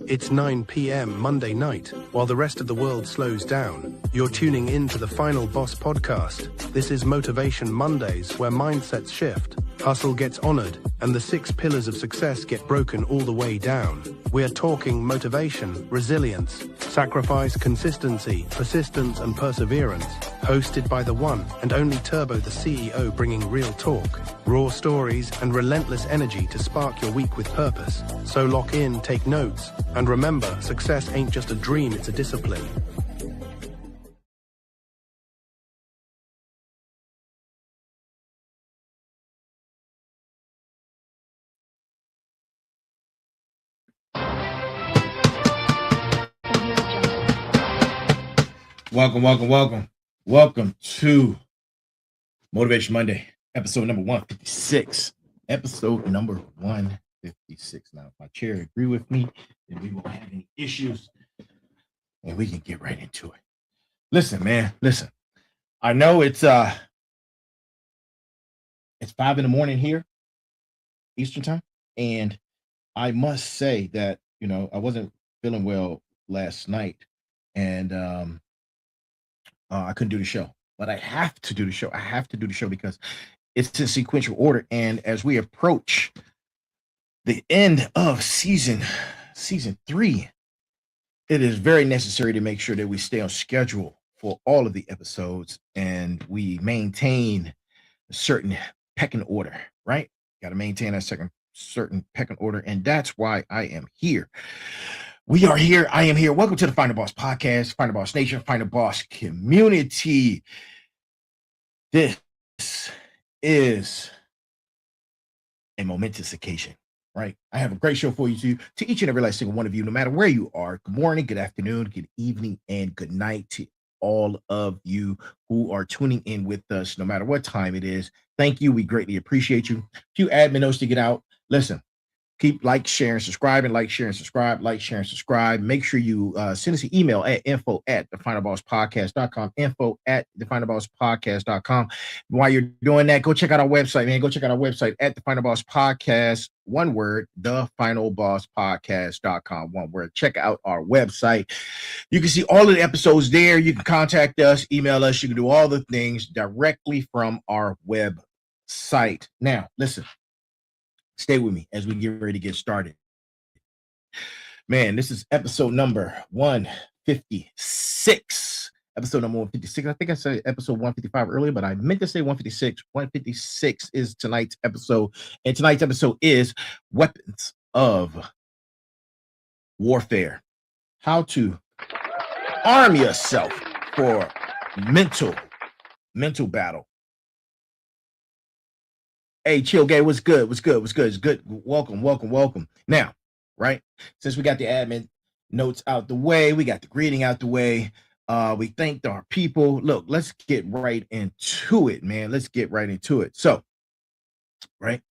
It's 9 p.m. Monday night. While the rest of the world slows down, you're tuning in to the Final Boss podcast. This is Motivation Mondays, where mindsets shift, hustle gets honored, and the 6 pillars of success get broken all the way down. We're talking motivation, resilience, sacrifice, consistency, persistence, and perseverance. Hosted by the one and only Turbo, the CEO, bringing real talk, raw stories, and relentless energy to spark your week with purpose. So lock in, take notes, and remember, success ain't just a dream, it's a discipline. Welcome to Motivation Monday, episode number 156. Episode number 156. Now, if my chair agree with me, then we won't have any issues, and we can get right into it. Listen, man, listen. I know it's 5 in the morning here, Eastern time, and I must say that, I wasn't feeling well last night, and I couldn't do the show, but I have to do the show. I have to do the show because it's in sequential order. And as we approach the end of season 3, it is very necessary to make sure that we stay on schedule for all of the episodes and we maintain a certain pecking order, right? Got to maintain a certain pecking order. And that's why I am here. We are here. I am here. Welcome to the Final Boss podcast, Final Boss Nation, Final Boss community. This is a momentous occasion, right? I have a great show for you to each and every last single one of you, no matter where you are. Good morning, good afternoon, good evening, and good night to all of you who are tuning in with us, no matter what time it is. Thank you. We greatly appreciate you. A few admin notes to get out. Listen. Keep sharing, subscribing, share, and subscribe. Make sure you send us an email at info@thefinalbosspodcast.com, info@thefinalbosspodcast.com. While you're doing that, go check out our website, man. Go check out our website at The Final Boss Podcast, one word, thefinalbosspodcast.com, one word. Check out our website. You can see all of the episodes there. You can contact us, email us. You can do all the things directly from our website. Now, listen. Stay with me as we get ready to get started. Man, this is episode number 156. Episode number 156. I think I said episode 155 earlier, but I meant to say 156. 156 is tonight's episode. And tonight's episode is Weapons of Warfare. How to arm yourself for mental battle. Hey, Chill Gay, what's good? It's good. Welcome. Now, right, since we got the admin notes out the way, we got the greeting out the way, we thanked our people. Look, let's get right into it, man. Let's get right into it. So, right,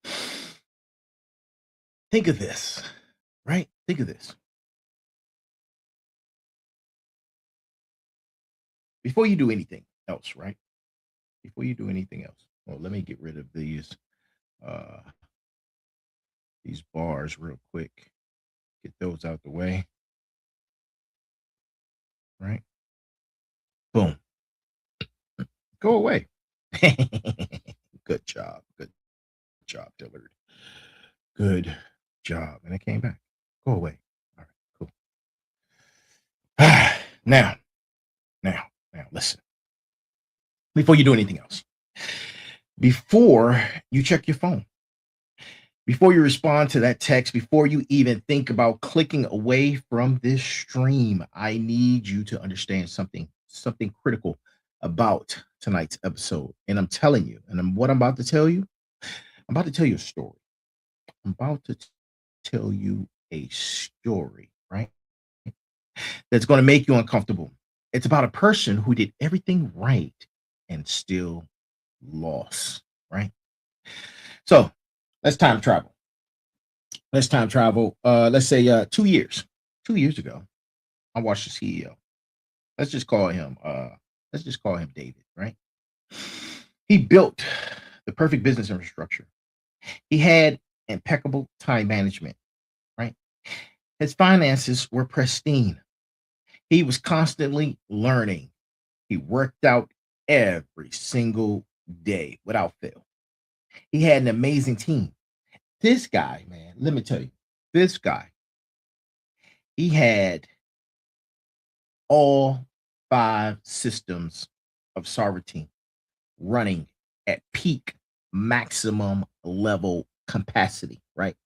think of this, right? Think of this. Before you do anything else, right? Well, let me get rid of these bars real quick. Get those out the way. Right? Boom. Go away. Good job, Dillard. Good job. And it came back. Go away. All right, cool. Now, listen. Before you do anything else, before you check your phone, before you respond to that text, before you even think about clicking away from this stream, I need you to understand something critical about tonight's episode. And I'm telling you, what I'm about to tell you, I'm about to tell you a story. Right? That's going to make you uncomfortable. It's about a person who did everything right and still lost, right? So let's time travel. Let's say 2 years. 2 years ago, I watched the CEO. Let's just call him David, right? He built the perfect business infrastructure. He had impeccable time management, right? His finances were pristine. He was constantly learning. He worked out every single day without fail. He had an amazing team. This guy, man, let me tell you, this guy, he had all 5 systems of sovereignty running at peak maximum level capacity, right?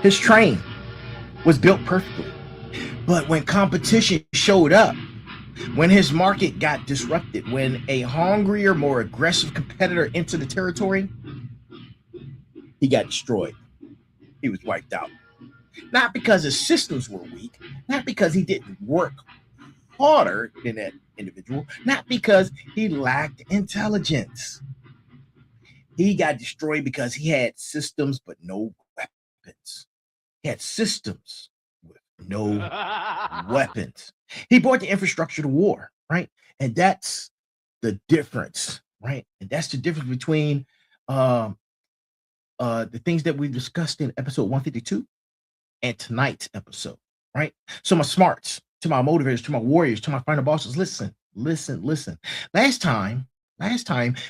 His train was built perfectly. But when competition showed up, when his market got disrupted, when a hungrier, more aggressive competitor entered the territory, he got destroyed. He was wiped out. Not because his systems were weak, not because he didn't work harder than that individual, not because he lacked intelligence. He got destroyed because he had systems but no weapons. He had systems with no weapons. He brought the infrastructure to war, right? And that's the difference, right? And that's the difference between the things that we discussed in episode 152 and tonight's episode, right? So my smarts, to my motivators, to my warriors, to my final bosses, listen, listen, listen. Last time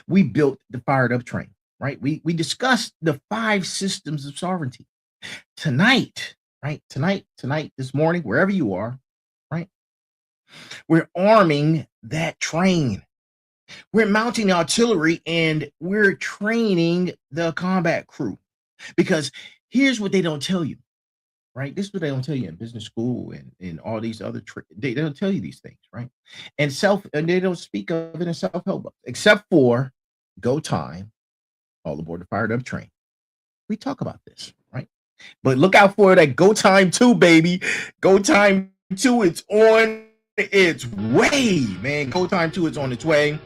we built the fired up train, right? We discussed the 5 systems of sovereignty. Tonight, right? Tonight, this morning, wherever you are, right? We're arming that train. We're mounting the artillery and we're training the combat crew. Because here's what they don't tell you, right? This is what they don't tell you in business school and in all these other they don't tell you these things, right? And they don't speak of it in self-help books, except for Go Time, All Aboard the Fired Up Train. We talk about this, right? But look out for that Go Time 2, baby. Go Time 2, it's on its way, man. Go Time 2 is on its way.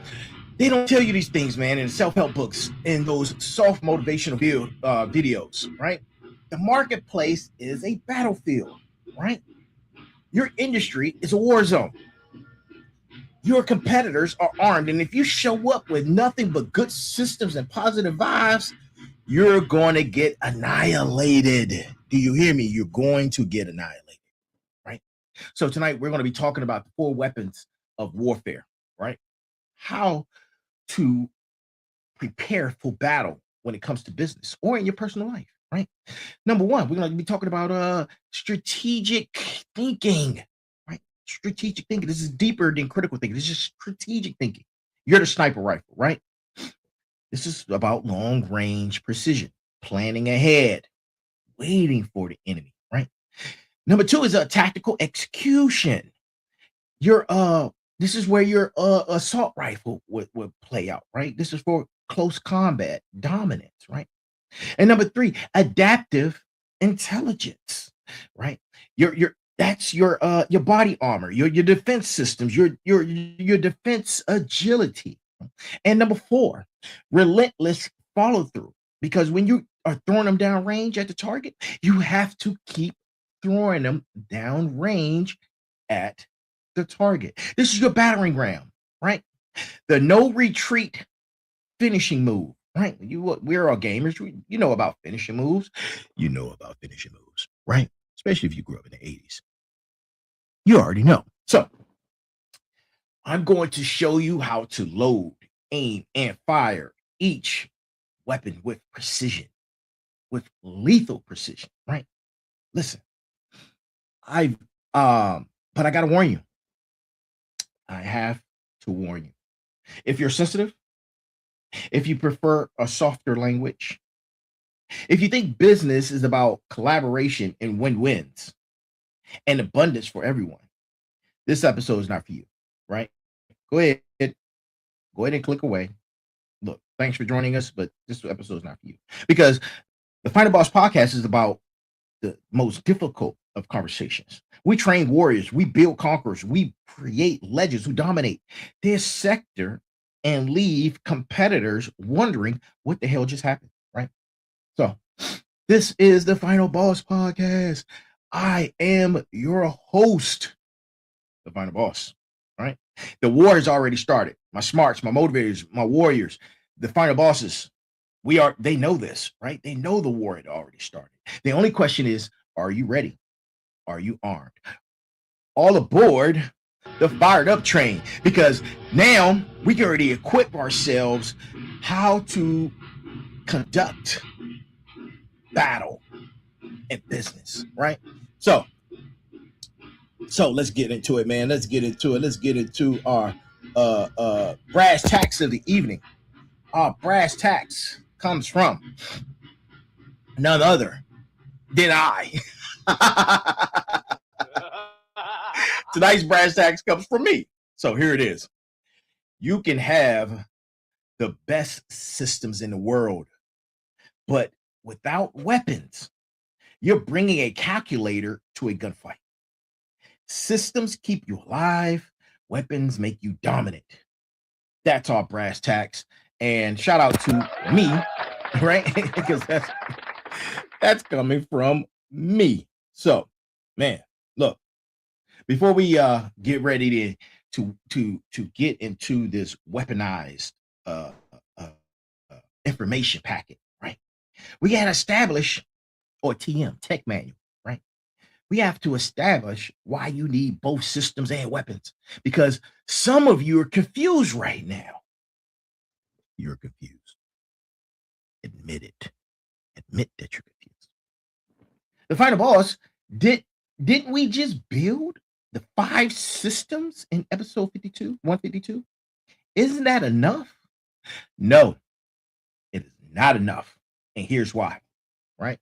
They don't tell you these things, man, in self-help books, in those soft motivational videos, right? The marketplace is a battlefield, right? Your industry is a war zone. Your competitors are armed. And if you show up with nothing but good systems and positive vibes, you're going to get annihilated. Do you hear me? You're going to get annihilated, right? So tonight we're going to be talking about the 4 weapons of warfare, right? How to prepare for battle when it comes to business or in your personal life, right? Number 1, we're going to be talking about strategic thinking, right? Strategic thinking. This is deeper than critical thinking. This is strategic thinking. You're the sniper rifle, right? This is about long range precision, planning ahead, waiting for the enemy, right? Number 2 is a tactical execution. Your this is where your assault rifle would play out, right? This is for close combat dominance, right? And number 3, adaptive intelligence, right? Your that's your body armor, your defense systems, your defense agility. And number 4, relentless follow through. Because when you are throwing them down range at the target, you have to keep throwing them down range at the target. This is your battering ram, right? The no retreat finishing move, right? We're all gamers. You know about finishing moves. You know about finishing moves, right? Especially if you grew up in the 80s. You already know. So I'm going to show you how to load, aim, and fire each weapon with precision, with lethal precision, right? Listen, but I gotta warn you. I have to warn you. If you're sensitive, if you prefer a softer language, if you think business is about collaboration and win-wins and abundance for everyone, this episode is not for you, right? Go ahead and click away. Look, thanks for joining us, but this episode is not for you because the Final Boss podcast is about the most difficult of conversations. We train warriors, we build conquerors, we create legends who dominate this sector and leave competitors wondering what the hell just happened, right? So, this is the Final Boss podcast. I am your host, the Final Boss. right? The war has already started. My smarts, my motivators, my warriors, the final bosses, they know this, right? They know the war had already started. The only question is, are you ready? Are you armed? All aboard the fired up train, because now we can already equip ourselves how to conduct battle and business, right? So let's get into it, man. Let's get into it. Let's get into our brass tacks of the evening. Our brass tacks comes from none other than I. Tonight's brass tacks comes from me. So here it is. You can have the best systems in the world, but without weapons, you're bringing a calculator to a gunfight. Systems keep you alive. Weapons make you dominant. That's our brass tacks. And shout out to me, right? Because that's coming from me. So, man, look, before we get ready to get into this weaponized information packet, right? We got to establish, or TM, tech manual, right? We have to establish why you need both systems and weapons, because some of you are confused right now. You're confused. Admit it. Admit that you're confused. The final boss, didn't we just build the 5 systems in episode 152? Isn't that enough? No, it is not enough. And here's why, right?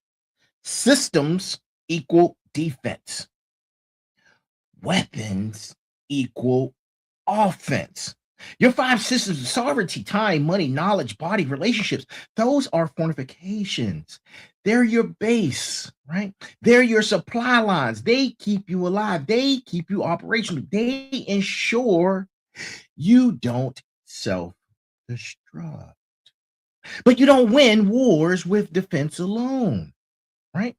Systems equal defense. Weapons equal offense. Your 5 systems of sovereignty, time, money, knowledge, body, relationships, those are fortifications. They're your base, right? They're your supply lines. They keep you alive. They keep you operational. They ensure you don't self-destruct. But you don't win wars with defense alone, right?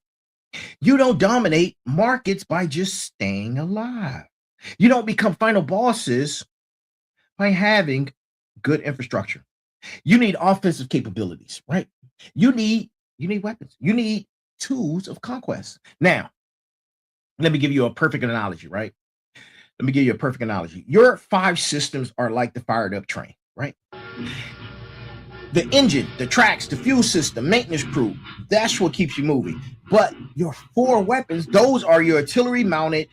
You don't dominate markets by just staying alive. You don't become final bosses by having good infrastructure. You need offensive capabilities, right? You need weapons. You need tools of conquest. Now, let me give you a perfect analogy, right? Let me give you a perfect analogy. Your 5 systems are like the fired up train, right? The engine, the tracks, the fuel system, maintenance crew, that's what keeps you moving. But your 4 weapons, those are your artillery mounted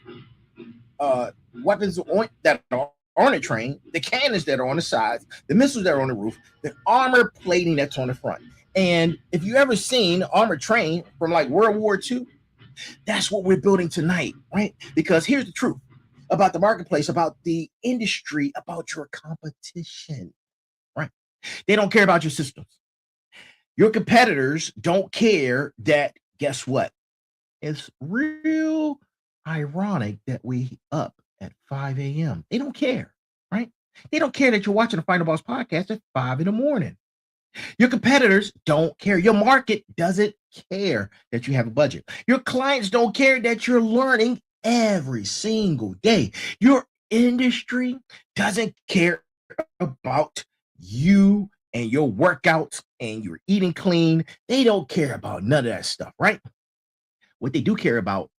weapons that are on the train, the cannons that are on the sides, the missiles that are on the roof, the armor plating that's on the front. And if you ever seen armored train from like World War II, that's what we're building tonight, right? Because here's the truth about the marketplace, about the industry, about your competition, right? They don't care about your systems. Your competitors don't care that, guess what? It's real ironic that we up at 5 a.m. They don't care, right? They don't care that you're watching the Final Boss podcast at 5 in the morning. Your competitors don't care. Your market doesn't care that you have a budget. Your clients don't care that you're learning every single day. Your industry doesn't care about you and your workouts and your eating clean. They don't care about none of that stuff, right? What they do care about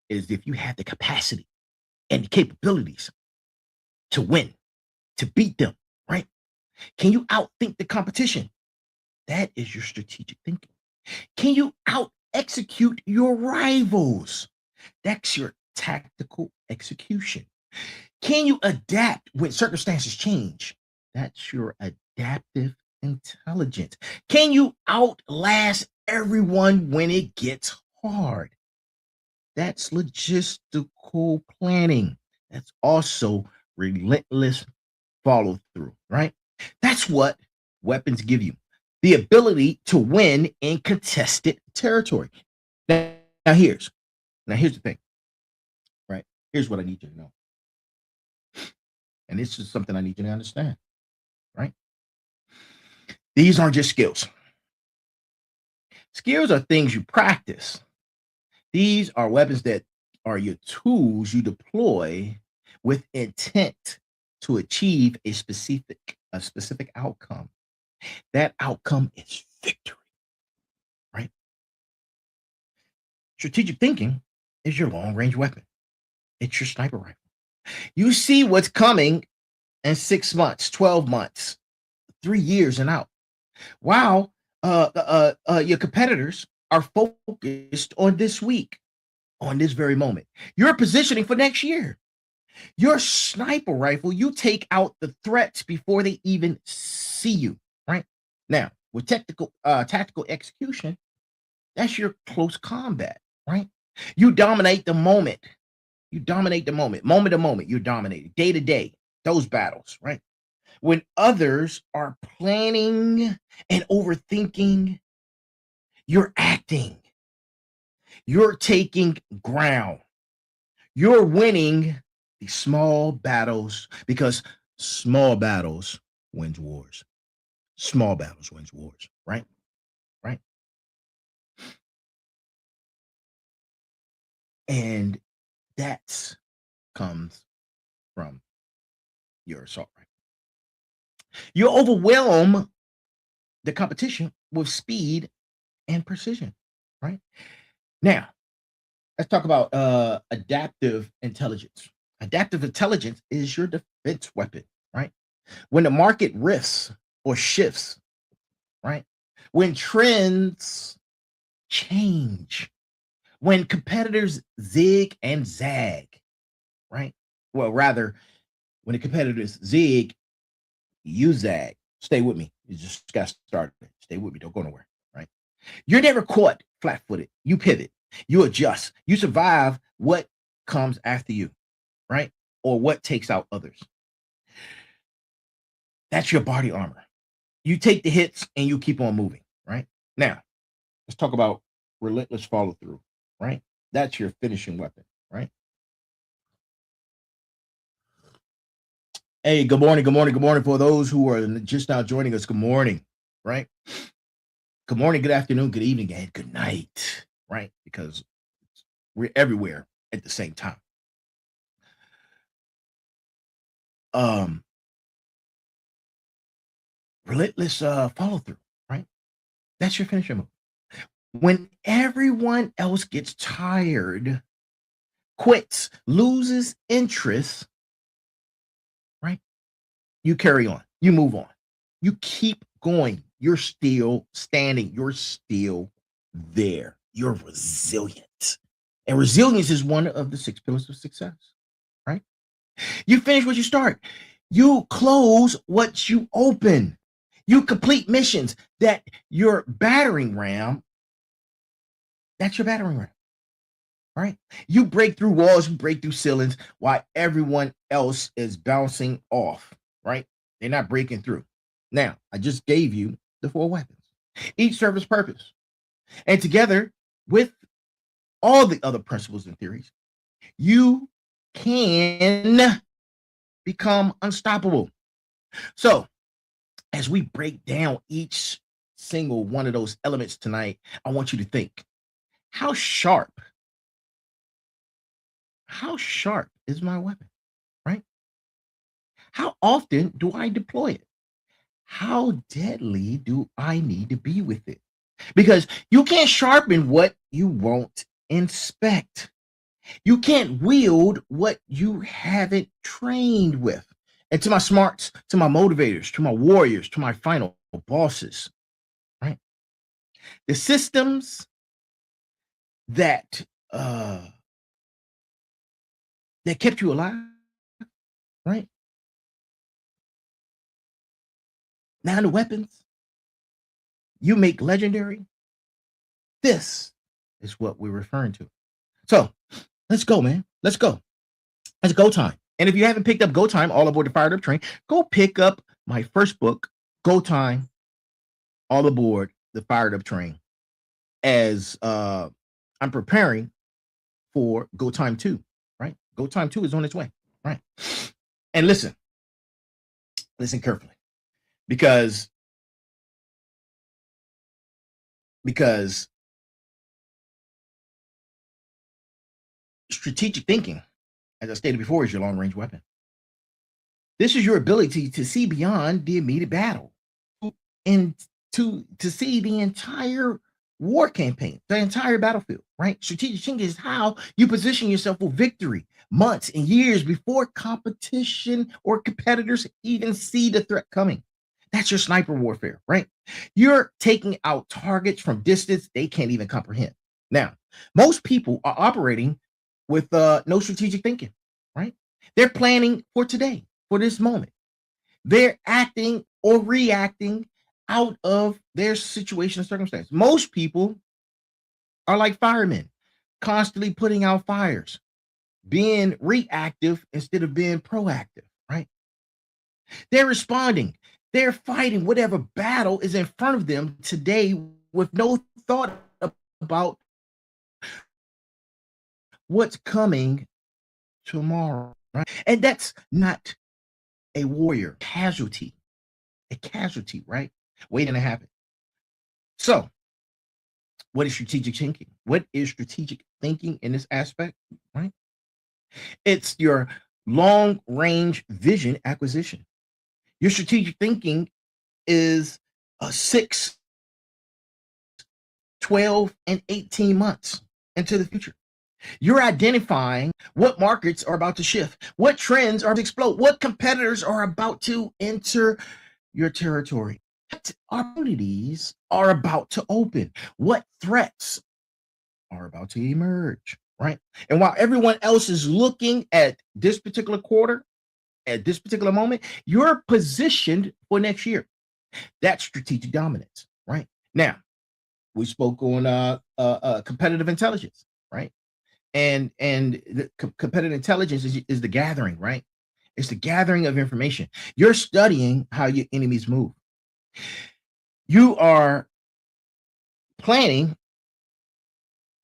is if you have the capacity and the capabilities to win, to beat them, right? Can you outthink the competition? That is your strategic thinking. Can you out execute your rivals? That's your tactical execution. Can you adapt when circumstances change? That's your adaptive intelligence. Can you outlast everyone when it gets hard? That's logistical planning. That's also relentless follow through, right? That's what weapons give you. The ability to win in contested territory. Now here's the thing, right? Here's what I need you to know. And this is something I need you to understand, right? These aren't just skills. Skills are things you practice. These are weapons that are your tools you deploy with intent to achieve a specific outcome. That outcome is victory, right? Strategic thinking is your long range weapon. It's your sniper rifle. You see what's coming in 6 months, 12 months, 3 years and out. While your competitors are focused on this week, on this very moment. You're positioning for next year. Your sniper rifle, you take out the threats before they even see you, right? Now, with tactical execution, that's your close combat, right? You dominate the moment. You dominate the moment to moment. You're dominating day to day. Those battles, right? When others are planning and overthinking, you're acting. You're taking ground. You're winning the small battles because small battles wins wars. Small battles wins wars, right? Right. And that comes from your assault rifle. You overwhelm the competition with speed and precision, right? Now, let's talk about adaptive intelligence. Adaptive intelligence is your defense weapon, right? When the market rifts or shifts, right? When trends change, when competitors zig and zag, right? Well, rather, when the competitors zig, you zag. Stay with me. You just got started. Stay with me. Don't go nowhere, right? You're never caught flat footed. You pivot, you adjust, you survive what comes after you, right? Or what takes out others. That's your body armor. You take the hits and you keep on moving, right? Now, let's talk about relentless follow through, right? That's your finishing weapon, right? Hey, good morning, good morning, good morning for those who are just now joining us. Good morning, right? Good morning, good afternoon, good evening, and good night, right? Because we're everywhere at the same time. Um, relentless follow through, right? That's your finisher move. When everyone else gets tired, quits, loses interest, right? You carry on, you move on, you keep going. You're still standing, you're still there. You're resilient. And resilience is one of the 6 pillars of success, right? You finish what you start, you close what you open, you complete missions that your battering ram, that's your battering ram, right? You break through walls, you break through ceilings while everyone else is bouncing off, right? They're not breaking through. Now, I just gave you the 4 weapons. Each serve its purpose. And together with all the other principles and theories, you can become unstoppable. So, as we break down each single one of those elements tonight, I want you to think, how sharp, how sharp is my weapon, right? How often do I deploy it? How deadly do I need to be with it? Because you can't sharpen what you won't inspect. You can't wield what you haven't trained with. And to my smarts, to my motivators, to my warriors, to my final bosses, right? The systems that uh that kept you alive, right? Now the weapons you make legendary. This is what we're referring to. So let's go, man. Let's go. It's go time. And if you haven't picked up Go Time, All Aboard the Fired Up Train, go pick up my first book, Go Time, All Aboard the Fired Up Train, as I'm preparing for Go Time 2, right? Go Time 2 is on its way, right? And listen carefully, because because strategic thinking, as I stated before, is your long range weapon. This is your ability to see beyond the immediate battle and to see the entire war campaign, the entire battlefield, right? Strategic thinking is how you position yourself for victory months and years before competition or competitors even see the threat coming. That's your sniper warfare, right? You're taking out targets from distance they can't even comprehend. Now, most people are operating with no strategic thinking, right? They're planning for today, for this moment. They're acting or reacting out of their situation and circumstance. Most people are like firemen, constantly putting out fires, being reactive instead of being proactive, right? They're responding, they're fighting whatever battle is in front of them today with no thought about what's coming tomorrow, right? And that's not a warrior a casualty, right? Waiting to happen. So, what is strategic thinking? What is strategic thinking in this aspect, right? It's your long range vision acquisition. Your strategic thinking is a 6, 12, and 18 months into the future. You're identifying what markets are about to shift, what trends are to explode, what competitors are about to enter your territory, what opportunities are about to open, what threats are about to emerge, right? And while everyone else is looking at this particular quarter, at this particular moment, you're positioned for next year. That's strategic dominance, right? Now, we spoke on competitive intelligence, right? And the competitive intelligence is the gathering, right? It's the gathering of information. You're studying how your enemies move. You are planning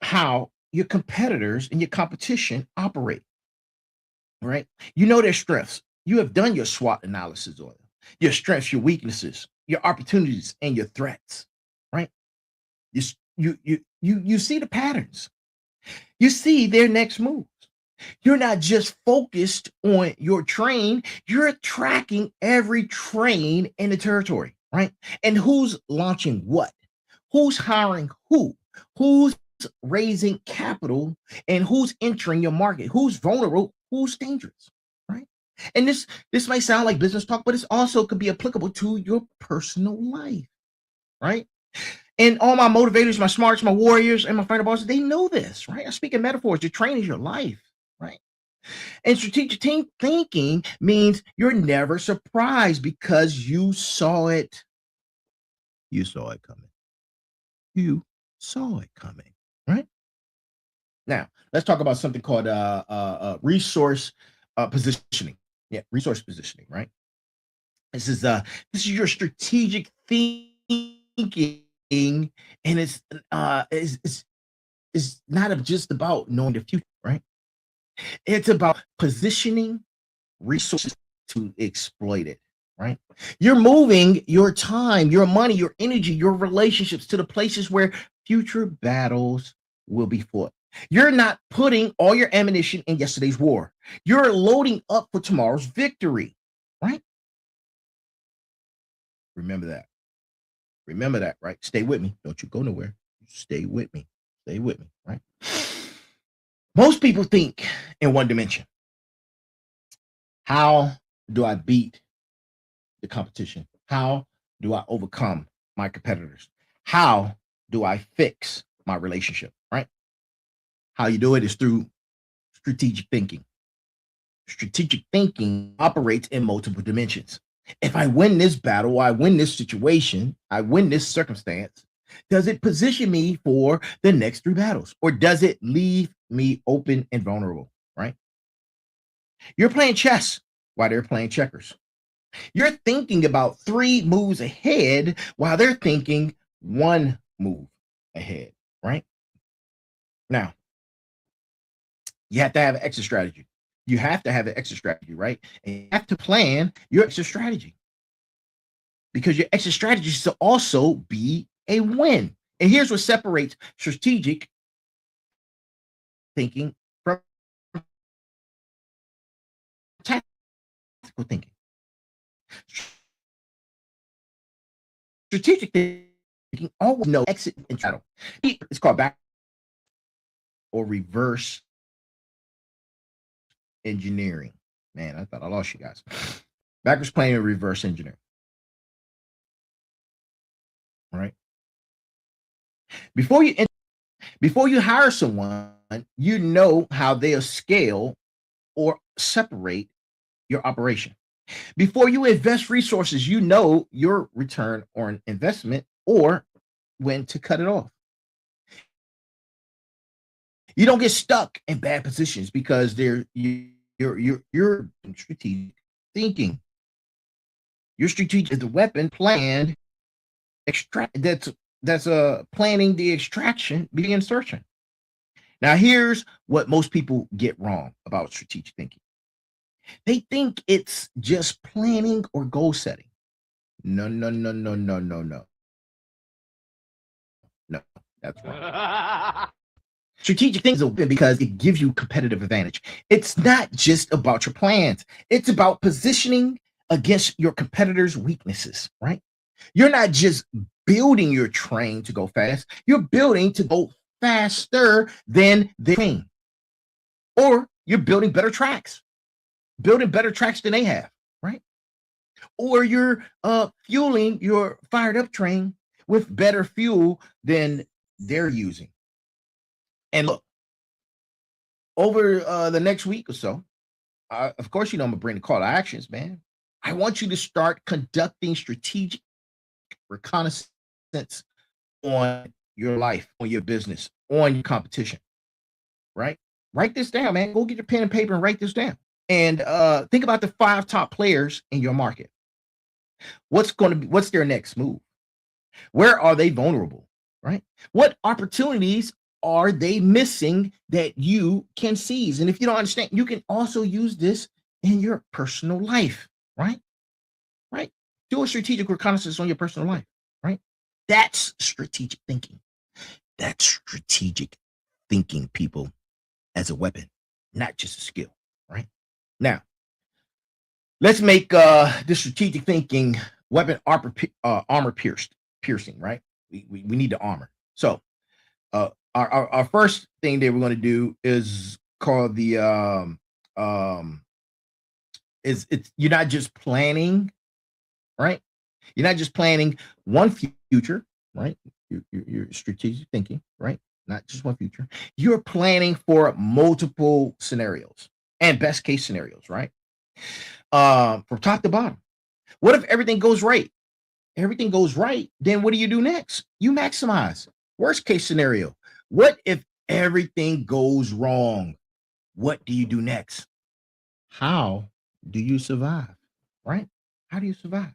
how your competitors and your competition operate, right? You know their strengths. You have done your SWOT analysis on them, your strengths, your weaknesses, your opportunities, and your threats, right? You see the patterns. You see their next moves. You're not just focused on your train, you're tracking every train in the territory, right? And who's launching what, who's hiring who's raising capital, and who's entering your market, who's vulnerable, who's dangerous, right? And this might sound like business talk, but it also could be applicable to your personal life, right? And all my motivators, my smarts, my warriors, and my fighter bosses, they know this, right? I speak in metaphors. Your train is your life, right? And strategic thinking means you're never surprised because you saw it. You saw it coming. You saw it coming, right? Now, let's talk about something called resource positioning. Yeah, resource positioning, right? This is your strategic thinking, and it's not just about knowing the future, right? It's about positioning resources to exploit it, right? You're moving your time, your money, your energy, your relationships to the places where future battles will be fought. You're not putting all your ammunition in yesterday's war. You're loading up for tomorrow's victory, right? Remember that. Remember that, right? Stay with me. Don't you go nowhere. Stay with me. Stay with me, right? Most people think in one dimension. How do I beat the competition? How do I overcome my competitors? How do I fix my relationship, right? How you do it is through strategic thinking. Strategic thinking operates in multiple dimensions. If I win this battle, I win this situation, I win this circumstance, does it position me for the next 3 battles? Or does it leave me open and vulnerable, right? You're playing chess while they're playing checkers. You're thinking about 3 moves ahead while they're thinking 1 move ahead, right? Now, you have to have an exit strategy. You have to have an exit strategy, right? And you have to plan your exit strategy because your exit strategy should also be a win. And here's what separates strategic thinking from tactical thinking. Strategic thinking always know exit and shadow. It's called back or reverse engineering. Man, I thought I lost you guys. Backwards planning and reverse engineering. Right. Before you before you hire someone, you know how they'll scale or separate your operation. Before you invest resources, you know your return on investment or when to cut it off. You don't get stuck in bad positions because you're strategic thinking. Your strategic is the weapon planned extract that's planning the extraction, the insertion. Now, here's what most people get wrong about strategic thinking. They think it's just planning or goal setting. No, no, no, no, no, no, no. No, that's wrong. Strategic thinking is open because it gives you competitive advantage. It's not just about your plans. It's about positioning against your competitors' weaknesses, right? You're not just building your train to go fast. You're building to go faster than the train. Or you're building better tracks, building better tracks than they have, right? Or you're fueling your fired up train with better fuel than they're using. And look, over the next week or so, of course, you know I'm gonna bring the call to actions, man. I want you to start conducting strategic reconnaissance on your life, on your business, on your competition. Right? Write this down, man. Go get your pen and paper and write this down. And think about the 5 top players in your market. What's their next move? Where are they vulnerable? Right? What opportunities are they missing that you can seize? And if you don't understand, you can also use this in your personal life, right? Right. Do a strategic reconnaissance on your personal life, right? That's strategic thinking. That's strategic thinking, people, as a weapon, not just a skill, right? Now, let's make the strategic thinking weapon armor piercing, right? We need the armor. So our first thing that we're going to do is called the it's you're not just planning, right? You're not just planning one future, right? You're strategic thinking, right? Not just one future. You're planning for multiple scenarios and best case scenarios, right? From top to bottom. What if everything goes right? Everything goes right, then what do you do next? You maximize. Worst case scenario. What if everything goes wrong? What do you do next? How do you survive? Right? How do you survive?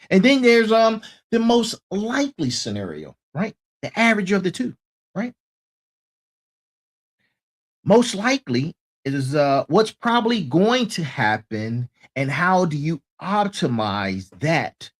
And then there's the most likely scenario, right? The average of the two, right? Most likely is what's probably going to happen and how do you optimize that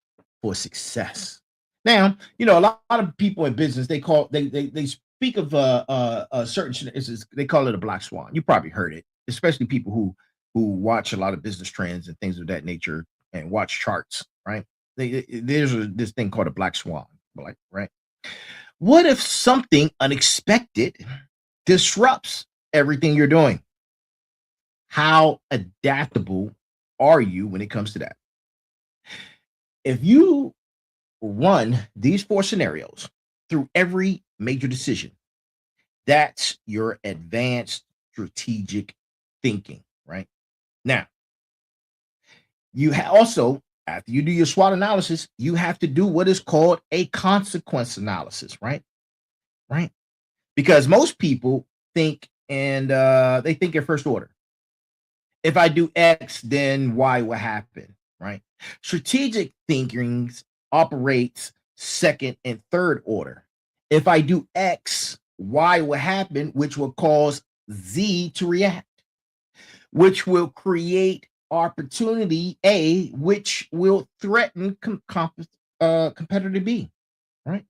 for success. Now, you know, a lot of people in business they speak of a certain they call it a black swan. You probably heard it, especially people who watch a lot of business trends and things of that nature and watch charts, right? There's this thing called a black swan, like, right? What if something unexpected disrupts everything you're doing? How adaptable are you when it comes to that? If you run these 4 scenarios through every major decision, that's your advanced strategic thinking, right? Now, also, after you do your SWOT analysis, you have to do what is called a consequence analysis, right? Right? Because most people think and they think in first order. If I do X, then Y will happen, right? Strategic thinking operates second and third order. If I do X, Y will happen, which will cause Z to react, which will create opportunity A, which will threaten competitor B, right?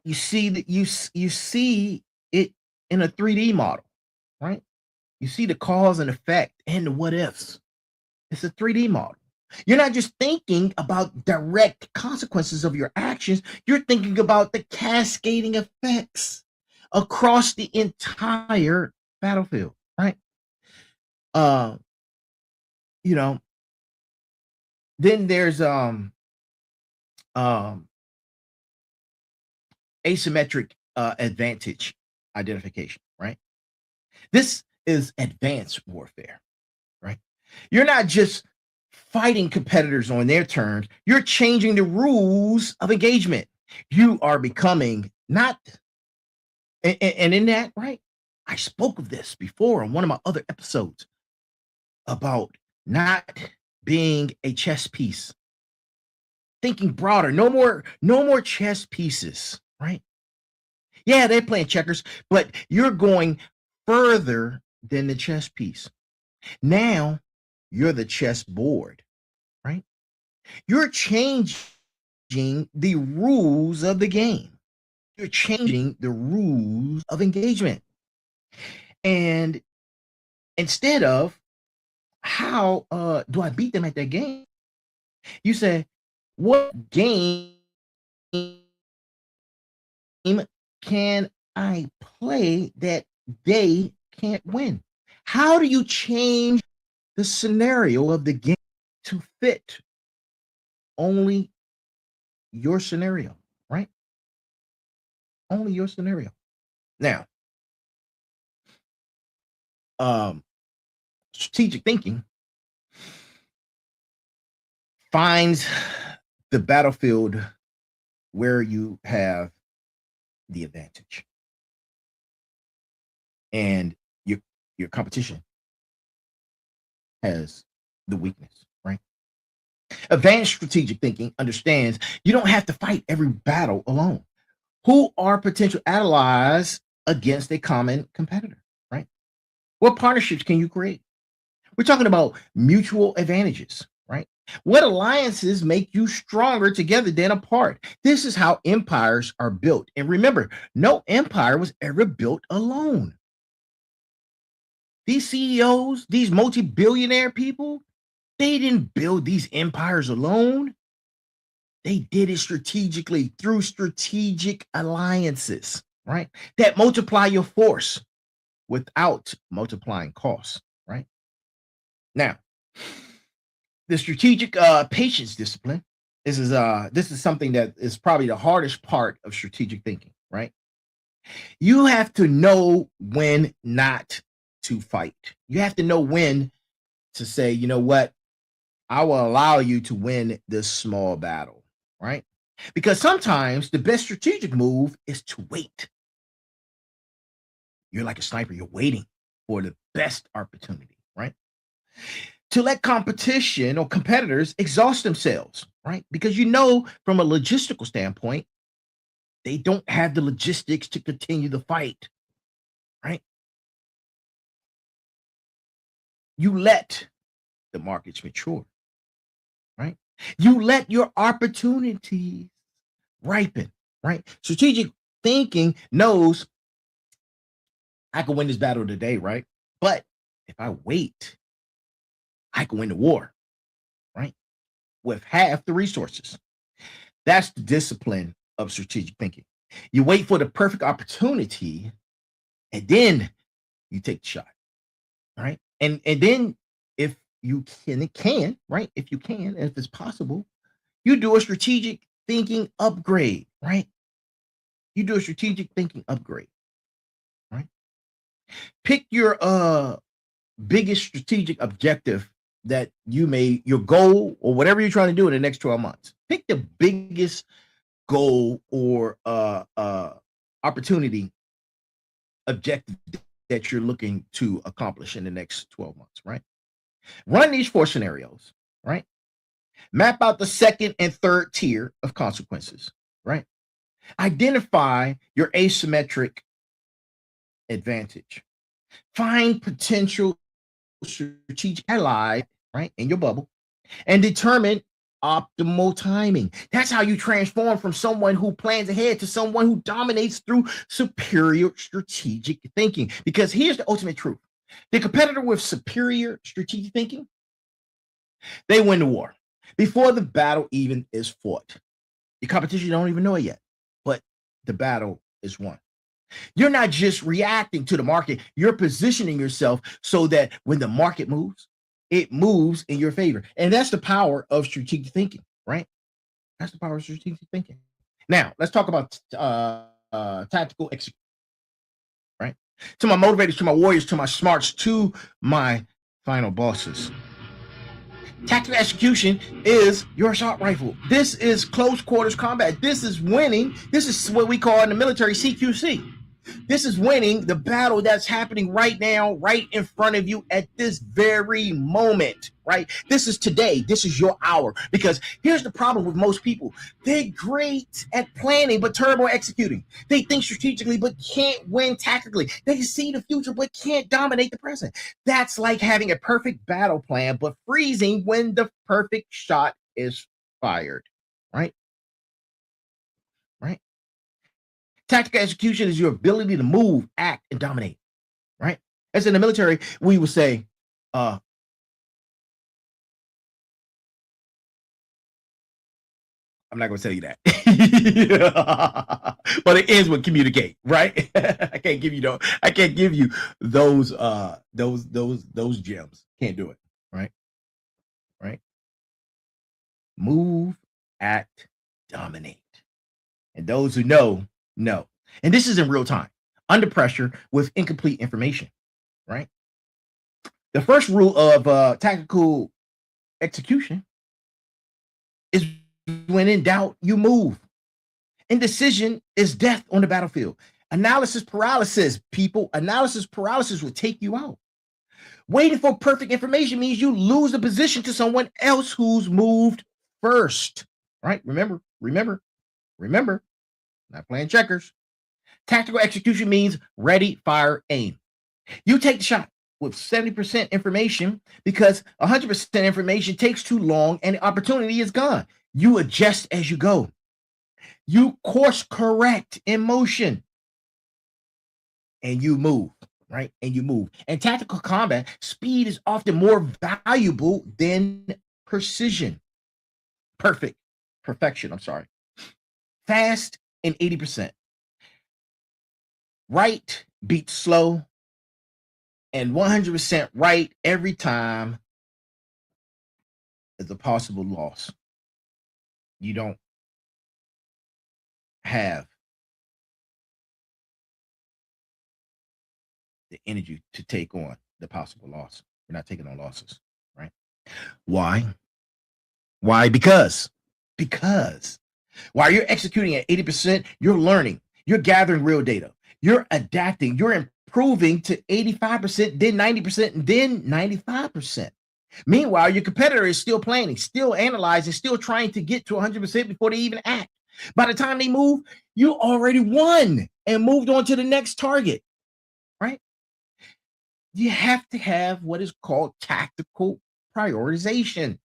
You see that you see it in a 3D model, right? You see the cause and effect and the what ifs. It's a 3D model. You're not just thinking about direct consequences of your actions, you're thinking about the cascading effects across the entire battlefield, right? Uh, you know, then there's um asymmetric advantage identification, right? This is advanced warfare, right? You're not just fighting competitors on their terms, you're changing the rules of engagement. You are becoming not, and in that, right? I spoke of this before on one of my other episodes about not being a chess piece, thinking broader, no more chess pieces, right? Yeah, they're playing checkers, but you're going further than the chess piece. Now you're the chess board, right? You're changing the rules of the game. You're changing the rules of engagement. And instead of how do I beat them at that game, you say, what game can I play that they can't win? How do you change the scenario of the game to fit only your scenario, right? Only your scenario. Now, um, strategic thinking finds the battlefield where you have the advantage and your competition has the weakness, right? Advanced strategic thinking understands you don't have to fight every battle alone. Who are potential allies against a common competitor, right? What partnerships can you create? We're talking about mutual advantages, right? What alliances make you stronger together than apart? This is how empires are built. And remember, no empire was ever built alone. These CEOs, these multi-billionaire people, they didn't build these empires alone. They did it strategically through strategic alliances, right? That multiply your force without multiplying costs, right? Now, the strategic patience discipline. This is something that is probably the hardest part of strategic thinking, right? You have to know when not to fight. You have to know when to say, you know what, I will allow you to win this small battle, right? Because sometimes the best strategic move is to wait. You're like a sniper, you're waiting for the best opportunity, right? To let competition or competitors exhaust themselves, right? Because you know, from a logistical standpoint, they don't have the logistics to continue the fight, right? You let the markets mature, right? You let your opportunities ripen, right? Strategic thinking knows I can win this battle today, right? But if I wait, I can win the war, right? With half the resources. That's the discipline of strategic thinking. You wait for the perfect opportunity and then you take the shot, right? And then if you can, right? If you can, if it's possible, you do a strategic thinking upgrade, right? You do a strategic thinking upgrade, right? Pick your biggest strategic objective that you may your goal or whatever you're trying to do in the next 12 months. Pick the biggest goal or opportunity objective that you're looking to accomplish in the next 12 months, right? Run these four scenarios, right? Map out the second and third tier of consequences, right? Identify your asymmetric advantage. Find potential strategic ally, right, in your bubble, and determine optimal timing. That's how you transform from someone who plans ahead to someone who dominates through superior strategic thinking. Because here's the ultimate truth: the competitor with superior strategic thinking They win the war before the battle even is fought. Your competition don't even know it yet, but the battle is won. You're not just reacting to the market, you're positioning yourself so that when the market moves, it moves in your favor. And that's the power of strategic thinking, right? That's the power of strategic thinking. Now, let's talk about tactical execution, right? To my motivators, to my warriors, to my smarts, to my final bosses. Tactical execution is your assault rifle. This is close quarters combat. This is winning. This is what we call in the military CQC. This is winning the battle that's happening right now, right in front of you at this very moment, right? This is today. This is your hour. Because here's the problem with most people. They're great at planning, but terrible at executing. They think strategically, but can't win tactically. They can see the future, but can't dominate the present. That's like having a perfect battle plan, but freezing when the perfect shot is fired, right? Right? Tactical execution is your ability to move, act, and dominate, right? As in the military, we would say, I'm not going to tell you that, but it ends with communicate, right? I can't give you those gems. Can't do it, right? Right? Move, act, dominate. And those who know. And this is in real time, under pressure with incomplete information, right? The first rule of tactical execution is when in doubt, you move. Indecision is death on the battlefield. Analysis paralysis, people. Analysis paralysis will take you out. Waiting for perfect information means you lose the position to someone else who's moved first, right? Remember, not playing checkers. Tactical execution means ready, fire, aim. You take the shot with 70% information because 100% information takes too long and the opportunity is gone. You adjust as you go. You course correct in motion. And you move, right? And you move. In tactical combat, speed is often more valuable than precision. Perfection, I'm sorry. Fast and 80%. Right beats slow, and 100% right every time is a possible loss. You don't have the energy to take on the possible loss. You're not taking on losses, right? Why? Because while you're executing at 80%, you're learning, you're gathering real data, you're adapting, you're improving to 85%, then 90%, and then 95%. Meanwhile, your competitor is still planning, still analyzing, still trying to get to 100% before they even act. By the time they move, you already won and moved on to the next target, right? You have to have what is called tactical prioritization,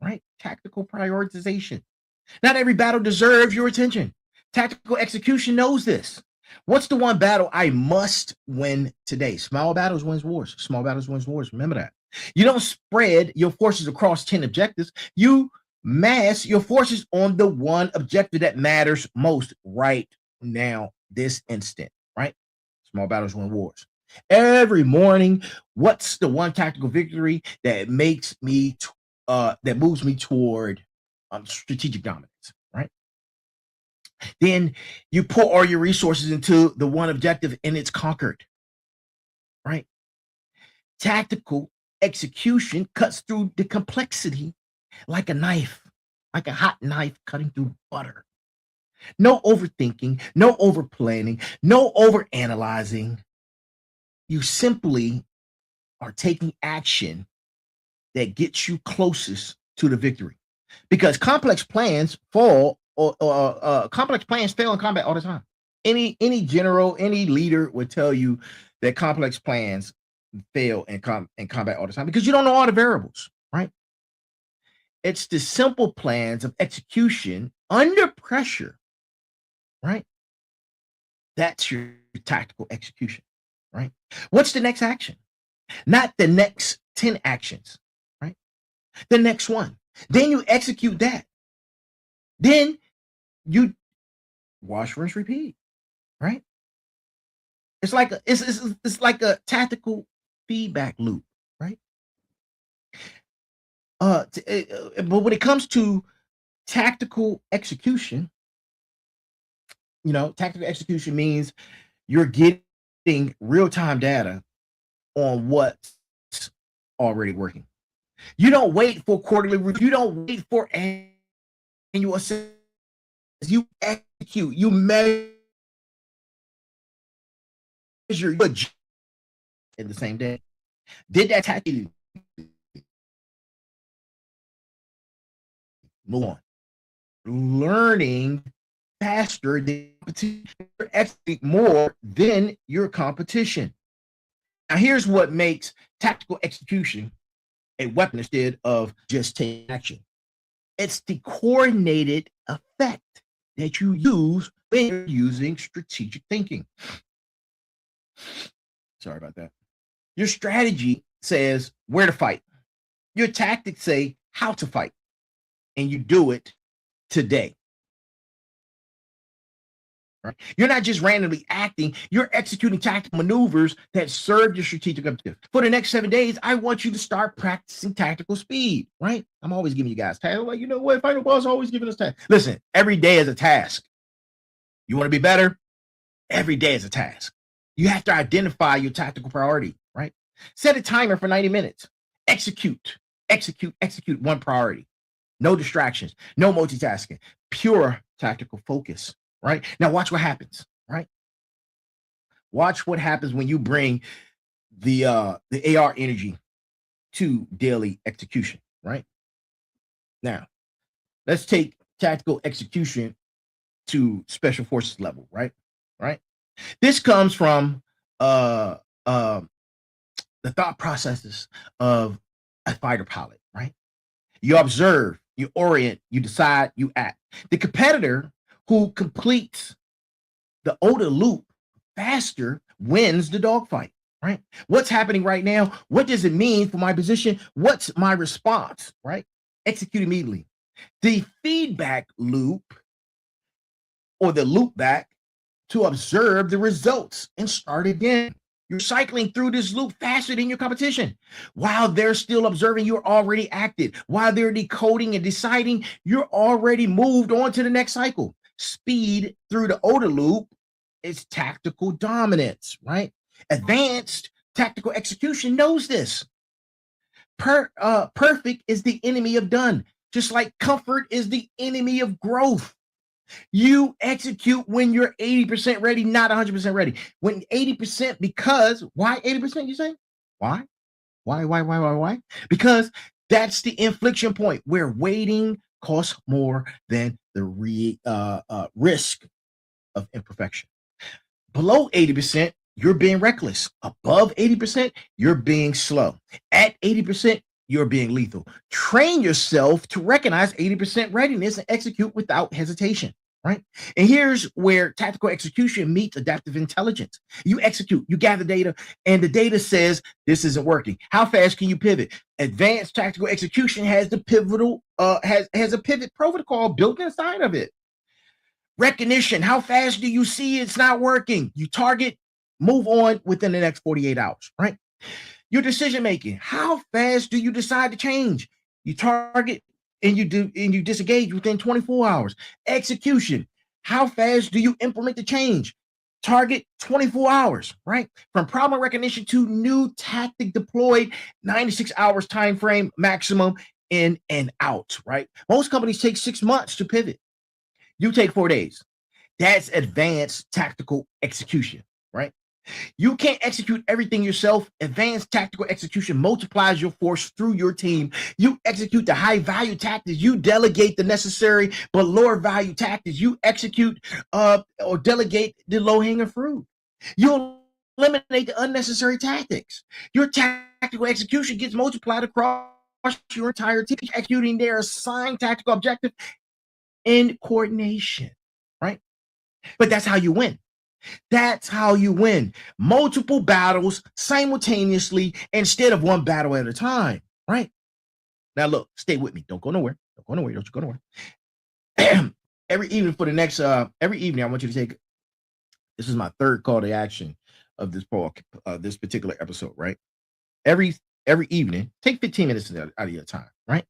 right? Tactical prioritization. Not every battle deserves your attention. Tactical execution knows this. What's the one battle I must win today? Small battles wins wars. Small battles wins wars. Remember that. You don't spread your forces across 10 objectives. You mass your forces on the one objective that matters most right now, this instant, right? Small battles win wars. Every morning, what's the one tactical victory that makes me that moves me toward strategic dominance, right? Then you pour all your resources into the one objective and it's conquered, right? Tactical execution cuts through the complexity like a knife, like a hot knife cutting through butter. No overthinking, no over planning, no over analyzing. You simply are taking action that gets you closest to the victory, because complex plans fail in combat all the time. Any general, any leader would tell you that complex plans fail in combat all the time because you don't know all the variables, right? It's the simple plans of execution under pressure, right? That's your tactical execution, right? What's the next action? Not the next 10 actions, right? the next one. Then you execute that. Then you wash, rinse, repeat, right? It's like it's like a tactical feedback loop, right? But when it comes to tactical execution, tactical execution means you're getting real-time data on what's already working. You don't wait for quarterly review. You don't wait for annual assessment. You execute. You measure. You adjust in the same day. Did that tactically move on? Learning faster than competition, execute more than your competition. Now, here's what makes tactical execution a weapon instead of just taking action. It's the coordinated effect that you use when you're using strategic thinking. Sorry about that. Your strategy says where to fight. Your tactics say how to fight. And you do it today. Right? You're not just randomly acting, you're executing tactical maneuvers that serve your strategic objective. For the next 7 days, I want you to start practicing tactical speed, right? I'm always giving you guys tasks. Like, you know what? Final Boss always giving us tasks. Listen, every day is a task. You want to be better? Every day is a task. You have to identify your tactical priority, right? Set a timer for 90 minutes. Execute one priority. No distractions, no multitasking, pure tactical focus. Right? Now watch what happens, right? Watch what happens when you bring the AR energy to daily execution, right? Now, let's take tactical execution to special forces level, right? Right? This comes from the thought processes of a fighter pilot, right? You observe, you orient, you decide, you act. The competitor who completes the OODA loop faster wins the dogfight, right? What's happening right now? What does it mean for my position? What's my response, right? Execute immediately. The feedback loop or the loop back to observe the results and start again. You're cycling through this loop faster than your competition. While they're still observing, you're already acted. While they're decoding and deciding, you're already moved on to the next cycle. Speed through the OODA loop is tactical dominance, right? Advanced tactical execution knows this. Perfect is the enemy of done, just like comfort is the enemy of growth. You execute when you're 80% ready, not 100% ready. When 80%, because why 80%? You say why? Why? Because that's the inflection point where waiting costs more than the risk of imperfection. Below 80%, you're being reckless. Above 80%, you're being slow. At 80%, you're being lethal. Train yourself to recognize 80% readiness and execute without hesitation, right? And here's where tactical execution meets adaptive intelligence. You execute, you gather data, and the data says this isn't working. How fast can you pivot? Advanced tactical execution has the pivotal, has a pivot protocol built inside of it. Recognition, how fast do you see it's not working? You target, move on within the next 48 hours, right? Your decision making, how fast do you decide to change? You target and you disengage within 24 hours. Execution, how fast do you implement the change? Target 24 hours, right? From problem recognition to new tactic deployed, 96 hours time frame maximum in and out, right? Most companies take 6 months to pivot. You take 4 days. That's advanced tactical execution, right? You can't execute everything yourself. Advanced tactical execution multiplies your force through your team. You execute the high value tactics. You delegate the necessary but lower value tactics. You execute or delegate the low hanging fruit. You eliminate the unnecessary tactics. Your tactical execution gets multiplied across your entire team, executing their assigned tactical objective in coordination, right? But that's how you win. That's how you win. Multiple battles simultaneously instead of one battle at a time, right? Now, look, stay with me. Don't go nowhere. Don't go nowhere. Don't you go nowhere. Every evening for the next, every evening, I want you to take, this is my third call to action of this particular episode, right? Every evening, take 15 minutes out of your time, right?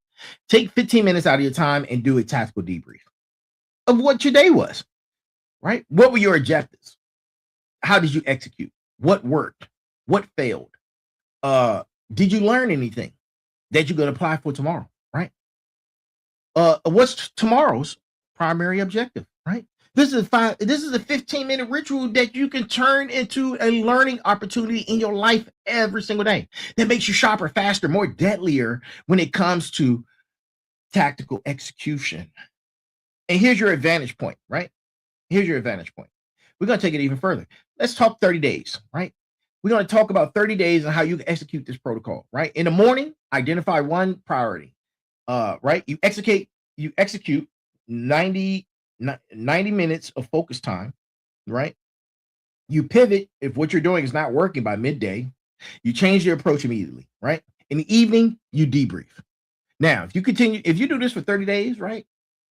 Take 15 minutes out of your time and do a tactical debrief of what your day was, right? What were your objectives? How did you execute? What worked? What failed? Did you learn anything that you're going to apply for tomorrow, right? What's tomorrow's primary objective, right? This is a 15-minute ritual that you can turn into a learning opportunity in your life every single day. That makes you sharper, faster, more deadlier when it comes to tactical execution. And here's your advantage point, right? Here's your advantage point. We're going to take it even further. Let's talk 30 days, right? We're going to talk about 30 days and how you can execute this protocol, right? In the morning, identify one priority, right? You execute 90 minutes of focus time, right? You pivot if what you're doing is not working by midday. You change your approach immediately, right? In the evening, you debrief. Now, if you do this for 30 days, right?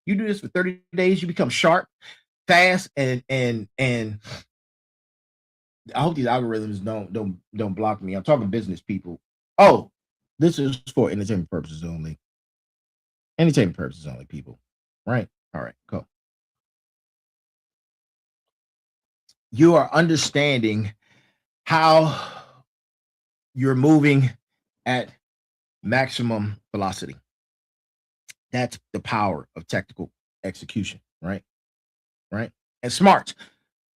You do this for 30 days, you become sharp, fast, and I hope these algorithms don't block me. I'm talking business people. Oh, this is for entertainment purposes only. Entertainment purposes only, people. Right? All right, go. You are understanding how you're moving at maximum velocity. That's the power of tactical execution, right? Right? And smarts,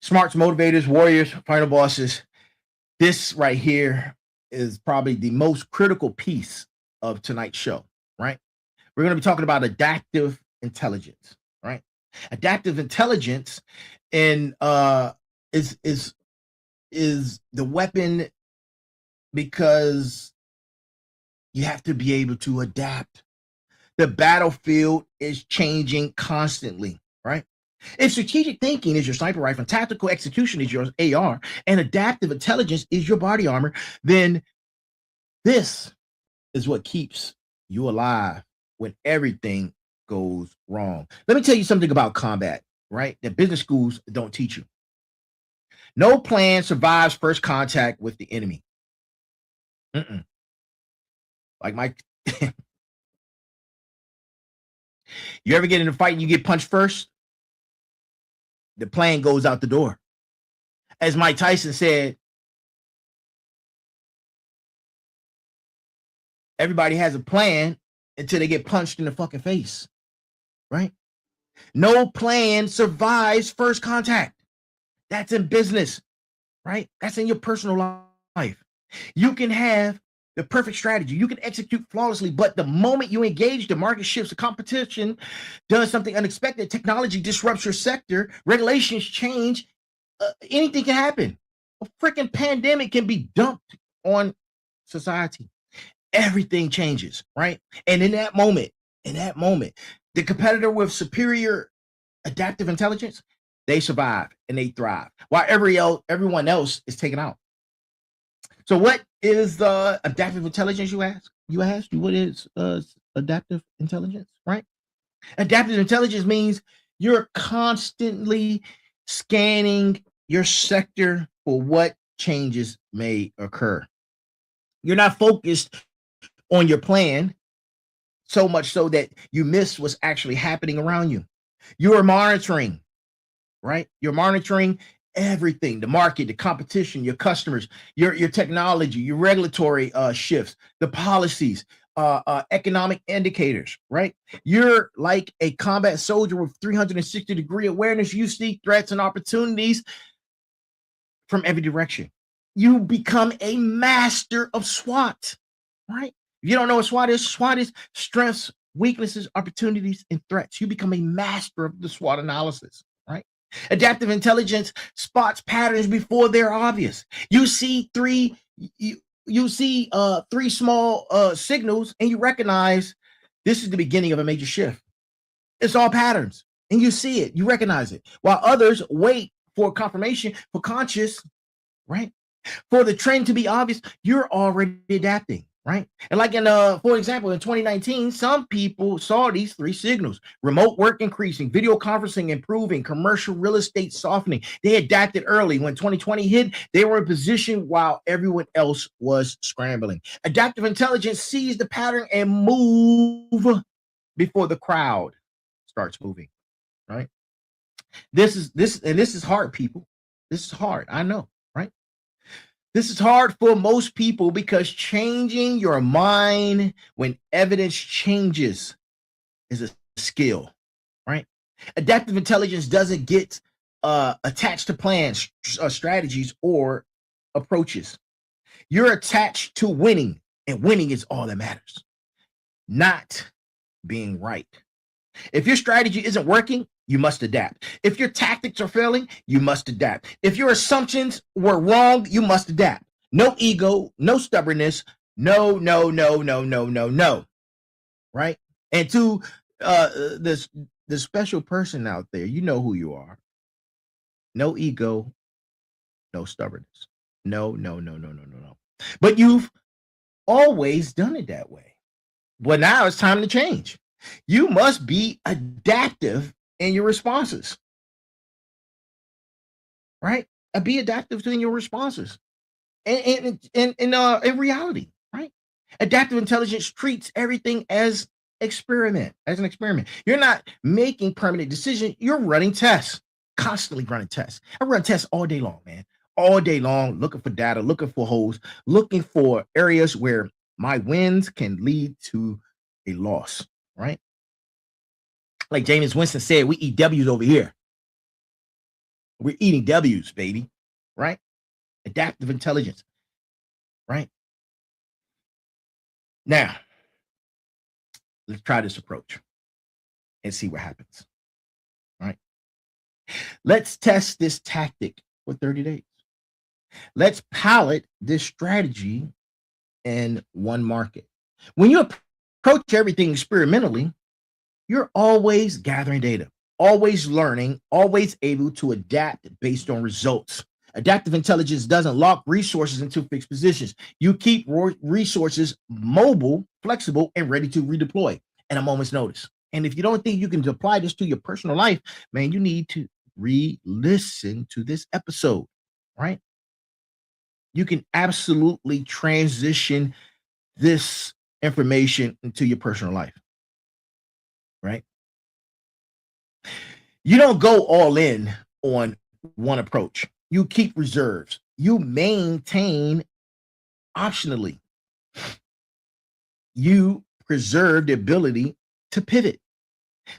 motivators, warriors, final bosses. This right here is probably the most critical piece of tonight's show, right? We're going to be talking about adaptive intelligence, right? Adaptive intelligence is the weapon, because you have to be able to adapt. The battlefield is changing constantly, right? If strategic thinking is your sniper rifle, and tactical execution is your AR, and adaptive intelligence is your body armor, then this is what keeps you alive when everything goes wrong. Let me tell you something about combat, right? That business schools don't teach you. No plan survives first contact with the enemy. Like Mike. You ever get in a fight and you get punched first? The plan goes out the door. As Mike Tyson said, everybody has a plan until they get punched in the fucking face, right? No plan survives first contact. That's in business, right? That's in your personal life. You can have the perfect strategy. You can execute flawlessly, but the moment you engage, the market shifts, the competition does something unexpected, technology disrupts your sector, regulations change, anything can happen. A freaking pandemic can be dumped on society. Everything changes, right? And in that moment, the competitor with superior adaptive intelligence, they survive and they thrive, while everyone else is taken out. So what is the adaptive intelligence, you ask? What is adaptive intelligence, right? Adaptive intelligence means you're constantly scanning your sector for what changes may occur. You're not focused on your plan so much so that you miss what's actually happening around you. You are monitoring, right? You're monitoring everything: the market, the competition, your customers, your technology, your regulatory shifts, the policies, economic indicators, right? You're like a combat soldier with 360-degree awareness. You see threats and opportunities from every direction. You become a master of SWOT, right? If you don't know what SWOT is strengths, weaknesses, opportunities, and threats. You become a master of the SWOT analysis, right? Adaptive intelligence spots patterns before they're obvious. You see three small signals and you recognize this is the beginning of a major shift. It's all patterns and you see it, you recognize it, while others wait for confirmation, for conscious, right? For the trend to be obvious. You're already adapting. right? And like for example, in 2019, some people saw these three signals: remote work increasing, video conferencing improving, commercial real estate softening. They adapted early. When 2020 hit, they were in position while everyone else was scrambling. Adaptive intelligence sees the pattern and move before the crowd starts moving, right? This is hard, people. This is hard. I know, right? This is hard for most people because changing your mind when evidence changes is a skill, right? Adaptive intelligence doesn't get attached to plans, strategies, or approaches. You're attached to winning, and winning is all that matters, not being right. If your strategy isn't working, you must adapt. If your tactics are failing, you must adapt. If your assumptions were wrong, you must adapt. No ego, no stubbornness, no, no, no, no, no, no, no. Right? And to this special person out there, you know who you are. No ego, no stubbornness. No, no, no, no, no, no, no. But you've always done it that way. Well, now it's time to change. You must be adaptive in your responses, right? Be adaptive in your responses, and in reality, right? Adaptive intelligence treats everything as an experiment. You're not making permanent decisions. You're running tests, constantly running tests. I run tests all day long, man. All day long, looking for data, looking for holes, looking for areas where my wins can lead to a loss, right? Like James Winston said, we eat W's over here. We're eating W's, baby, right? Adaptive intelligence, right? Now, let's try this approach and see what happens, right? Let's test this tactic for 30 days. Let's pilot this strategy in one market. When you approach everything experimentally, you're always gathering data, always learning, always able to adapt based on results. Adaptive intelligence doesn't lock resources into fixed positions. You keep resources mobile, flexible, and ready to redeploy at a moment's notice. And if you don't think you can apply this to your personal life, man, you need to re-listen to this episode, right? You can absolutely transition this information into your personal life, right? You don't go all in on one approach. You keep reserves. You maintain optionally. You preserve the ability to pivot.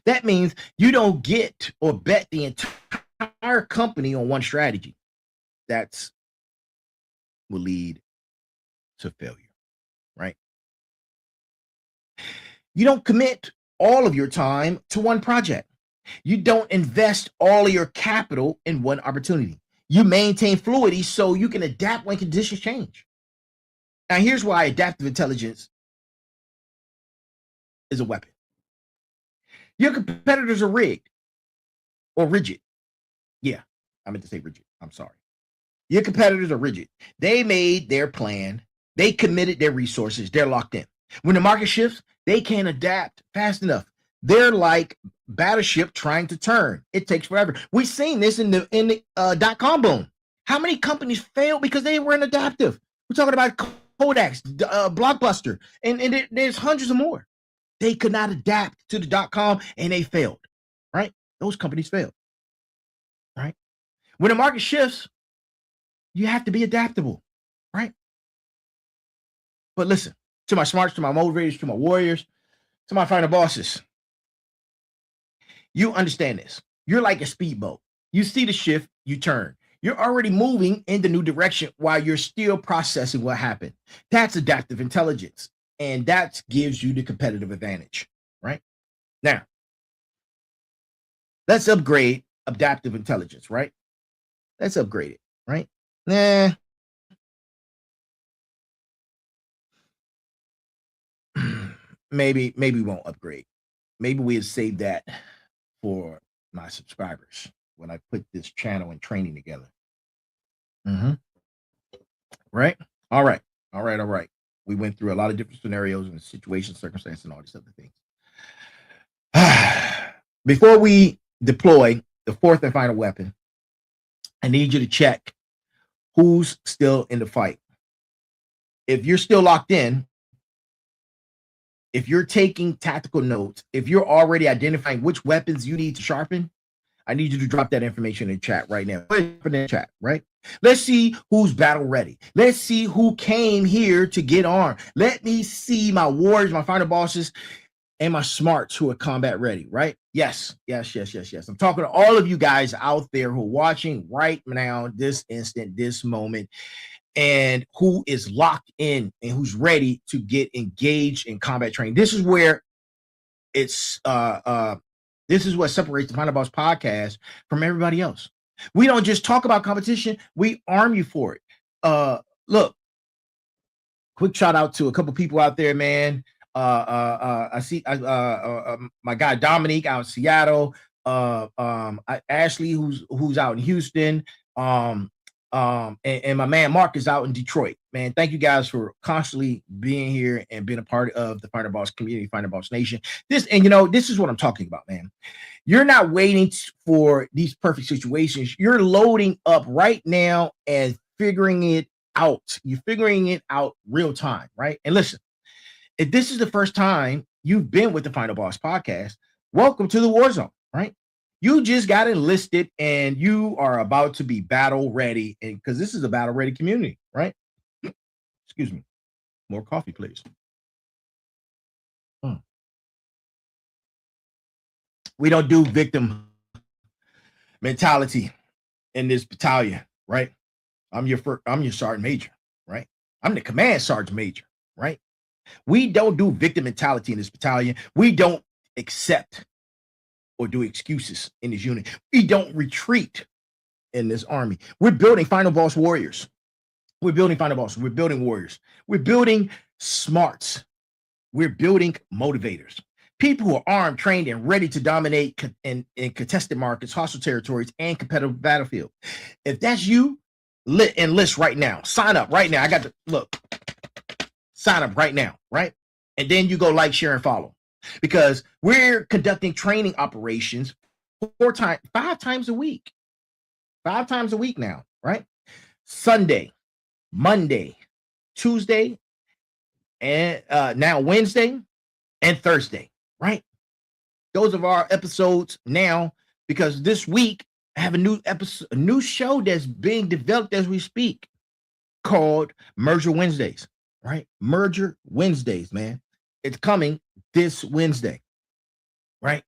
That means you don't get or bet the entire company on one strategy. That's will lead to failure, right? You don't commit all of your time to one project. You don't invest all of your capital in one opportunity. You maintain fluidity so you can adapt when conditions change. Now, here's why adaptive intelligence is a weapon. Your competitors are rigged or rigid. Yeah, I meant to say rigid. I'm sorry. Your competitors are rigid. They made their plan. They committed their resources. They're locked in. When the market shifts, they can't adapt fast enough. They're like battleship trying to turn. It takes forever. We've seen this in the dot-com boom. How many companies failed because they weren't adaptive? We're talking about Kodak's, Blockbuster, and there's hundreds of more. They could not adapt to the dot-com and they failed, right? Those companies failed, right? When the market shifts, you have to be adaptable, right? But listen, to my smarts, to my motivators, to my warriors, to my final bosses, you understand this. You're like a speedboat. You see the shift, you turn. You're already moving in the new direction while you're still processing what happened. That's adaptive intelligence. And that gives you the competitive advantage, right? Now, let's upgrade adaptive intelligence, right? Let's upgrade it, right? Nah. maybe we won't upgrade. Maybe we'll save that for my subscribers when I put this channel and training together. Mm-hmm. Right? All right. All right. All right. We went through a lot of different scenarios and situations, circumstances, and all these other things. Before we deploy the fourth and final weapon, I need you to check who's still in the fight. If you're still locked in, if you're taking tactical notes, if you're already identifying which weapons you need to sharpen, I need you to drop that information in chat right now. In the chat, right? Let's see who's battle ready. Let's see who came here to get armed. Let me see my warriors, my final bosses, and my smarts who are combat ready, right? Yes. I'm talking to all of you guys out there who are watching right now, this instant, this moment, and who is locked in and who's ready to get engaged in combat training. This is where it's this is what separates the Final Boss podcast from everybody else. We don't just talk about competition, we arm you for it. Look, quick shout out to a couple people out there, man. I see my guy Dominique out in Seattle, Ashley who's out in Houston, and my man Mark is out in Detroit. Man, thank you guys for constantly being here and being a part of the Final Boss community, Final Boss Nation. This is what I'm talking about, man. You're not waiting for these perfect situations. You're loading up right now and figuring it out. You're figuring it out real time, right? And listen, if this is the first time you've been with the Final Boss podcast, welcome to the Warzone, right? You just got enlisted and you are about to be battle ready, and because this is a battle ready community, right? Excuse me. More coffee, please. We don't do victim mentality in this battalion, right? I'm your sergeant major, right? I'm the command sergeant major, right? We don't do victim mentality in this battalion. We don't accept or do excuses in this unit. We don't retreat in this army. We're building Final Boss warriors. We're building Final Boss. We're building warriors. We're building smarts. We're building motivators. People who are armed, trained, and ready to dominate in contested markets, hostile territories, and competitive battlefield. If that's you, enlist right now. Sign up right now. I got to look. Sign up right now, right? And then you go like, share, and follow. Because we're conducting training operations 5 times a week. 5 times a week now, right? Sunday, Monday, Tuesday, and now Wednesday and Thursday, right? Those are our episodes now, because this week I have a new episode, a new show that's being developed as we speak called Merger Wednesdays, right? Merger Wednesdays, man. It's coming this Wednesday, right?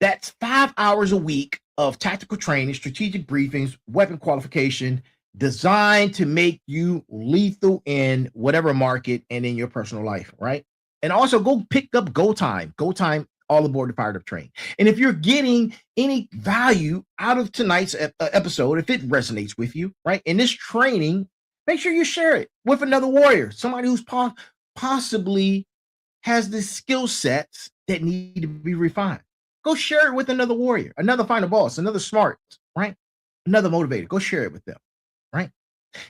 That's 5 hours a week of tactical training, strategic briefings, weapon qualification, designed to make you lethal in whatever market and in your personal life, right? And also go pick up Go Time all aboard the Fired Up train. And if you're getting any value out of tonight's episode, if it resonates with you, right, in this training, make sure you share it with another warrior, somebody who's possibly has the skill sets that need to be refined. Go share it with another warrior, another Final Boss, another smart, right? Another motivator. Go share it with them, right?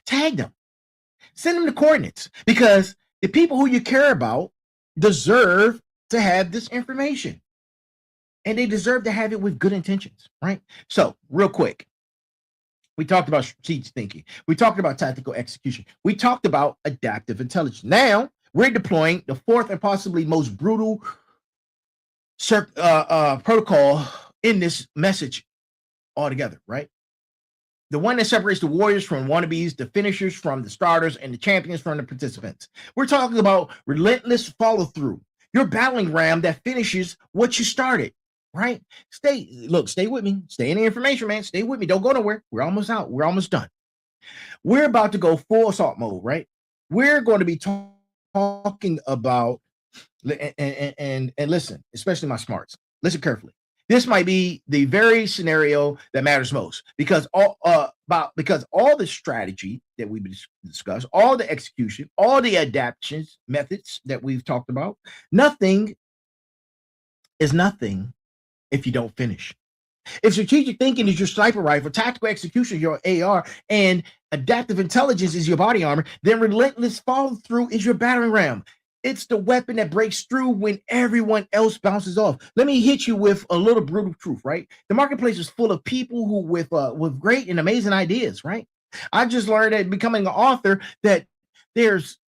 Tag them. Send them the coordinates, because the people who you care about deserve to have this information, and they deserve to have it with good intentions, right? So real quick, we talked about strategic thinking. We talked about tactical execution. We talked about adaptive intelligence. Now we're deploying the fourth and possibly most brutal protocol in this message altogether, right? The one that separates the warriors from wannabes, the finishers from the starters, and the champions from the participants. We're talking about relentless follow-through. Your battling ram that finishes what you started, right? Stay with me. Stay in the information, man. Stay with me. Don't go nowhere. We're almost out. We're almost done. We're about to go full assault mode, right? We're going to be talking about, and listen, especially my smarts. Listen carefully. This might be the very scenario that matters most, because all the strategy that we discussed, all the execution, all the adaptations methods that we've talked about, nothing is nothing if you don't finish. If strategic thinking is your sniper rifle, tactical execution is your AR, and adaptive intelligence is your body armor, then relentless follow through is your battering ram. It's the weapon that breaks through when everyone else bounces off. Let me hit you with a little brutal truth, right? The marketplace is full of people who with great and amazing ideas, right? I just learned that becoming an author that there's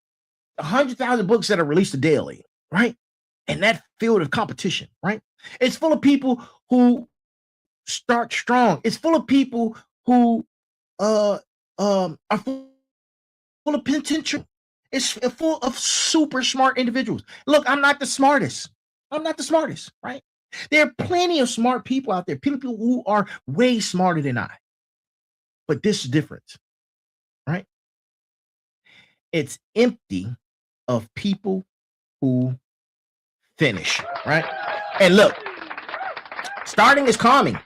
100,000 books that are released daily, right? And that field of competition, right? It's full of people who start strong. It's full of people who are full of potential. It's full of super smart individuals. Look, I'm not the smartest. I'm not the smartest, right? There are plenty of smart people out there, people who are way smarter than I. But this is different, right? It's empty of people who finish, right? And look, starting is calming.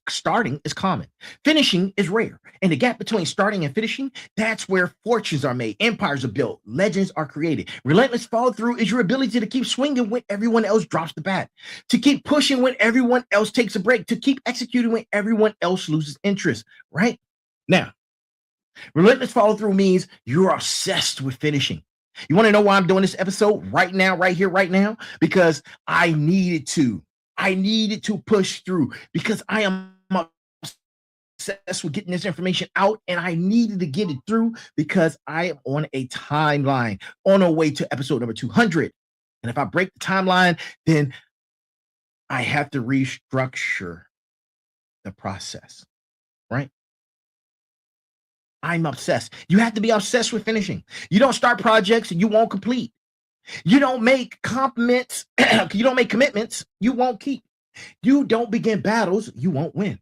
Starting is common. Finishing is rare. And the gap between starting and finishing, that's where fortunes are made, empires are built, legends are created. Relentless follow through is your ability to keep swinging when everyone else drops the bat, to keep pushing when everyone else takes a break, to keep executing when everyone else loses interest, right? Now, relentless follow through means you're obsessed with finishing. You want to know why I'm doing this episode right now, right here, right now? Because I needed to push through because I am obsessed with getting this information out, and I needed to get it through because I am on a timeline on our way to episode number 200. And if I break the timeline, then I have to restructure the process, right? I'm obsessed. You have to be obsessed with finishing. You don't start projects and you won't complete. You don't make commitments, you won't keep. You don't begin battles, you won't win.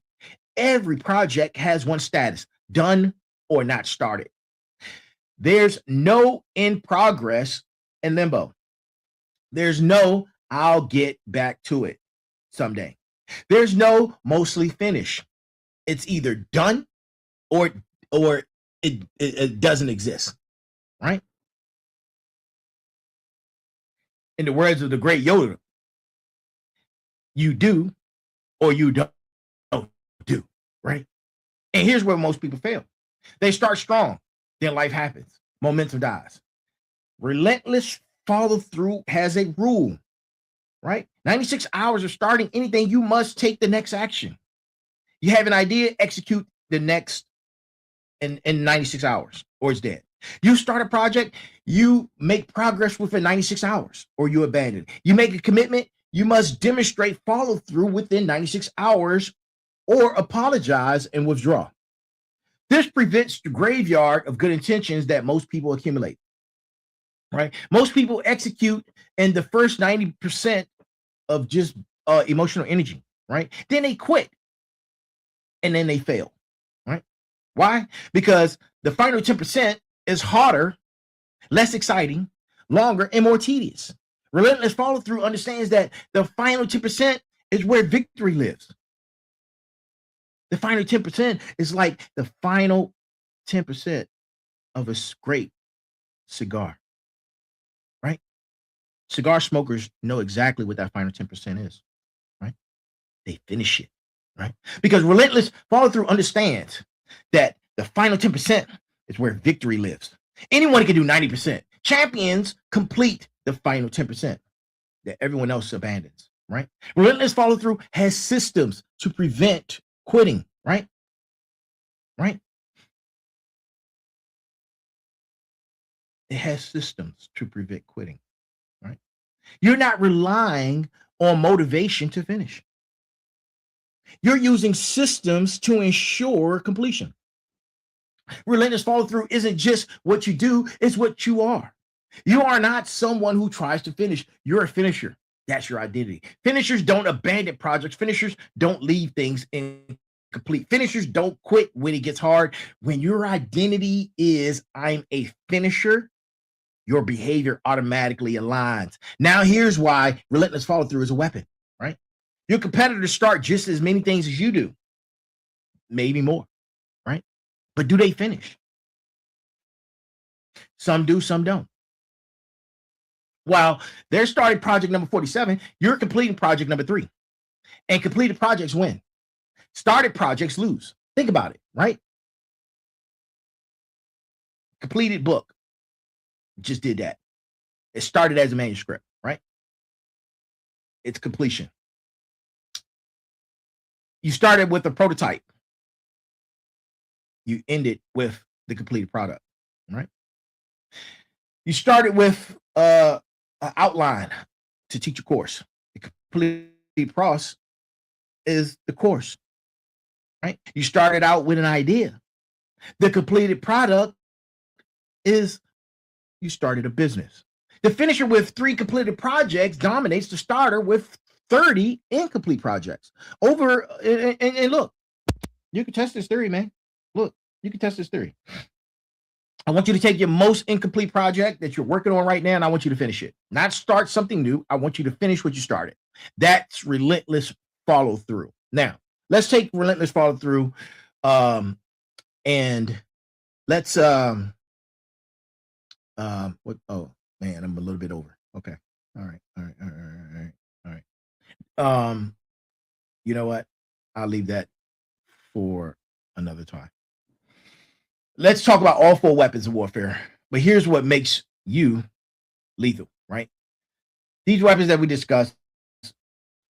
Every project has one status: done or not started. There's no in progress in limbo. There's no I'll get back to it someday. There's no mostly finished. It's either done or it doesn't exist, right? In the words of the great Yoda, you do or you don't do, right? And here's where most people fail. They start strong, then life happens. Momentum dies. Relentless follow through has a rule, right? 96 hours of starting anything, you must take the next action. You have an idea, execute the next in 96 hours, or it's dead. You start a project, you make progress within 96 hours, or you abandon. You make a commitment, you must demonstrate follow through within 96 hours, or apologize and withdraw. This prevents the graveyard of good intentions that most people accumulate, right? Most people execute in the first 90% of just emotional energy, right? Then they quit, and then they fail, right? Why? Because the final 10% is harder, less exciting, longer, and more tedious. Relentless follow through understands that the final 10% is where victory lives. The final 10% is like the final 10% of a great cigar, right? Cigar smokers know exactly what that final 10% is, right? They finish it, right? Because relentless follow through understands that the final 10% is where victory lives. Anyone can do 90%. Champions complete the final 10% that everyone else abandons, right? Relentless follow through has systems to prevent quitting, right? Right? It has systems to prevent quitting, right? You're not relying on motivation to finish. You're using systems to ensure completion. Relentless follow through isn't just what you do, it's what you are. You are not someone who tries to finish. You're a finisher. That's your identity. Finishers don't abandon projects. Finishers don't leave things incomplete. Finishers don't quit when it gets hard. When your identity is I'm a finisher, your behavior automatically aligns. Now, here's why relentless follow through is a weapon, right? Your competitors start just as many things as you do, maybe more, right? But do they finish? Some do, some don't. While they're starting project number 47, you're completing project number 3. And completed projects win. Started projects lose. Think about it, right? Completed book. Just did that. It started as a manuscript, right? It's completion. You started with a prototype. You ended with the completed product, right? You started with an outline to teach a course. The complete process is the course, right? You started out with an idea. The completed product is you started a business. The finisher with 3 completed projects dominates the starter with 30 incomplete projects. And look, you can test this theory, man. Look, you can test this theory. I want you to take your most incomplete project that you're working on right now, and I want you to finish it. Not start something new. I want you to finish what you started. That's relentless follow through. Now, let's take relentless follow through, and let's what? Oh man, I'm a little bit over. Okay, all right. You know what? I'll leave that for another time. Let's talk about all 4 weapons of warfare. But here's what makes you lethal, right? These weapons that we discussed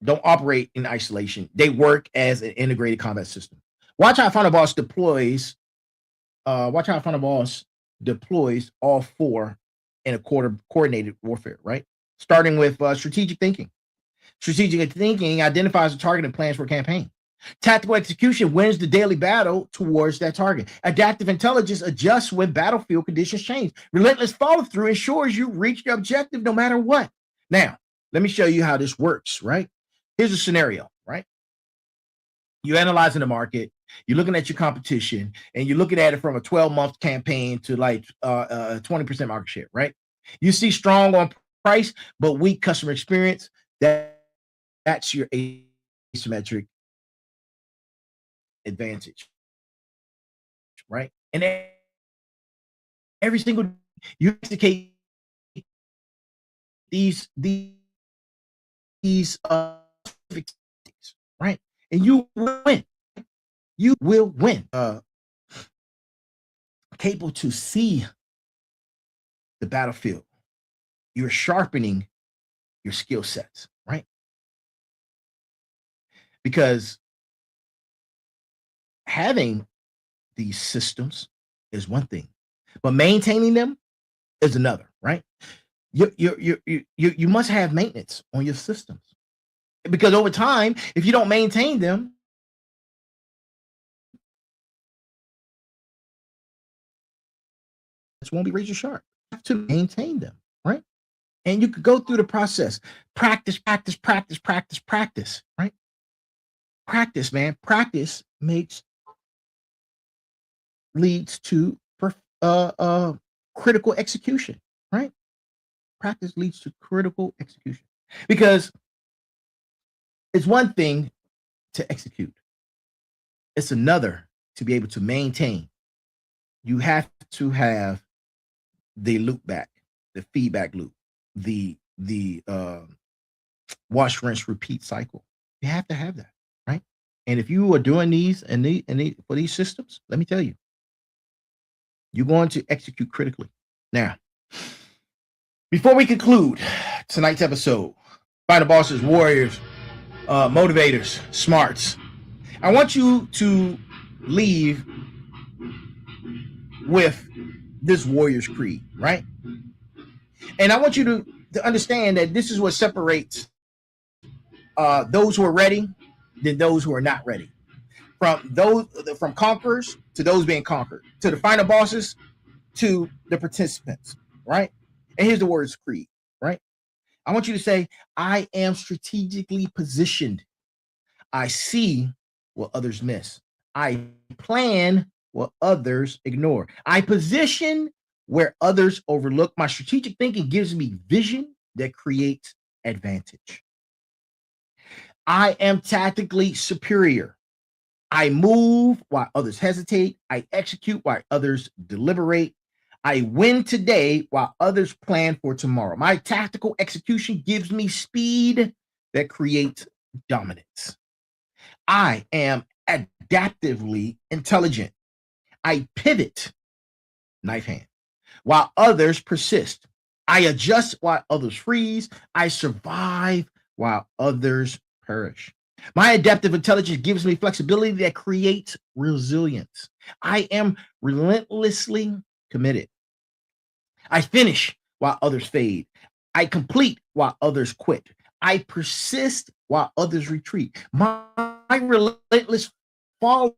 don't operate in isolation. They work as an integrated combat system. Watch how Final Boss deploys. Watch how Final Boss deploys all 4 in a coordinated warfare, right? Starting with strategic thinking. Strategic thinking identifies the target and plans for a campaign. Tactical execution wins the daily battle towards that target. Adaptive intelligence adjusts when battlefield conditions change. Relentless follow-through ensures you reach the objective no matter what. Now, let me show you how this works, right? Here's a scenario, right? You're analyzing the market, you're looking at your competition, and you're looking at it from a 12-month campaign to like 20% market share, right? You see strong on price, but weak customer experience. That's your asymmetric advantage, right? And every single you execute these right, and you will win. You will win. Capable to see the battlefield. You're sharpening your skill sets, right? Because having these systems is one thing, but maintaining them is another, right? You must have maintenance on your systems, because over time, if you don't maintain them, it won't be razor sharp. You have to maintain them, right? And you could go through the process, practice, right? Practice, man. Practice leads to critical execution, right? Practice leads to critical execution, because it's one thing to execute. It's another to be able to maintain. You have to have the loop back, the feedback loop, the wash, rinse, repeat cycle. You have to have that, right? And if you are doing these for these systems, let me tell you, you're going to execute critically. Now, before we conclude tonight's episode, Final Bosses, Warriors, Motivators, Smarts, I want you to leave with this Warrior's Creed, right? And I want you to understand that this is what separates those who are ready than those who are not ready. From conquerors to those being conquered, to the final bosses, to the participants, right? And here's the Warrior's Creed, right? I want you to say, I am strategically positioned. I see what others miss. I plan what others ignore. I position where others overlook. My strategic thinking gives me vision that creates advantage. I am tactically superior. I move while others hesitate. I execute while others deliberate. I win today while others plan for tomorrow. My tactical execution gives me speed that creates dominance. I am adaptively intelligent. I pivot, knife hand, while others persist. I adjust while others freeze. I survive while others perish. My adaptive intelligence gives me flexibility that creates resilience. I am relentlessly committed. I finish while others fade. I complete while others quit. I persist while others retreat. My relentless follow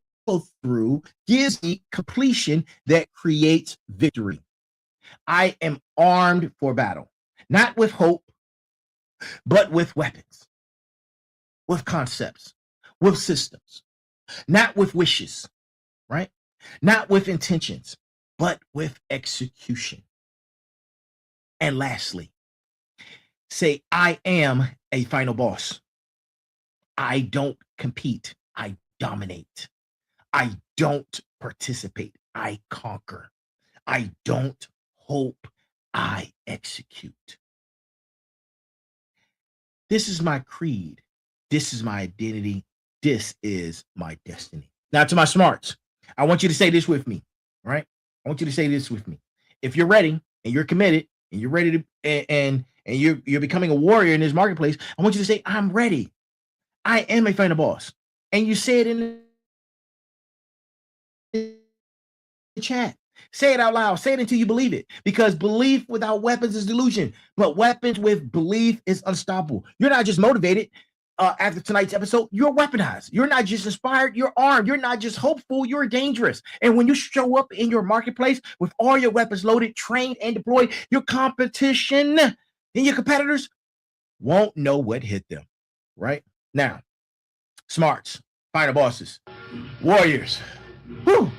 through gives me completion that creates victory. I am armed for battle, not with hope, but with weapons, with concepts, with systems, not with wishes, right? Not with intentions, but with execution. And lastly, say, I am a final boss. I don't compete, I dominate. I don't participate, I conquer. I don't hope, I execute. This is my creed. This is my identity. This is my destiny. Now, to my smarts, I want you to say this with me, right? I want you to say this with me. If you're ready and you're committed and you're ready to and you're becoming a warrior in this marketplace, I want you to say, I'm ready. I am a final boss. And you say it in the chat. Say it out loud. Say it until you believe it. Because belief without weapons is delusion, but weapons with belief is unstoppable. You're not just motivated after tonight's episode. You're weaponized. You're not just inspired. You're armed. You're not just hopeful. You're dangerous. And when you show up in your marketplace with all your weapons loaded, trained, and deployed, your competition and your competitors won't know what hit them. Right now, smarts, final bosses, warriors. Whew.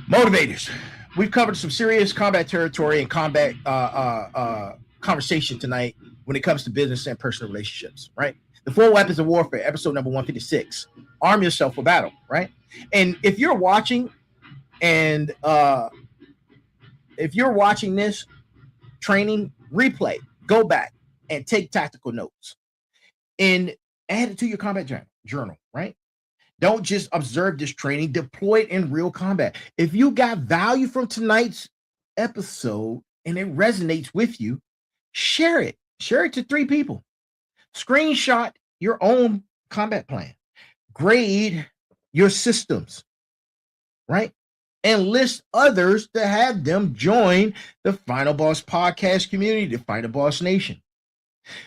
Motivators. We've covered some serious combat territory and combat conversation tonight when it comes to business and personal relationships, right? The 4 Weapons of Warfare, episode number 156. Arm yourself for battle, right? And if you're watching and if you're watching this training replay, go back and take tactical notes and add it to your combat journal, right? Don't just observe this training, deploy it in real combat. If you got value from tonight's episode and it resonates with you, share it. Share it to 3 people. Screenshot your own combat plan. Grade your systems, right? And list others to have them join the Final Boss podcast community, the Final Boss Nation.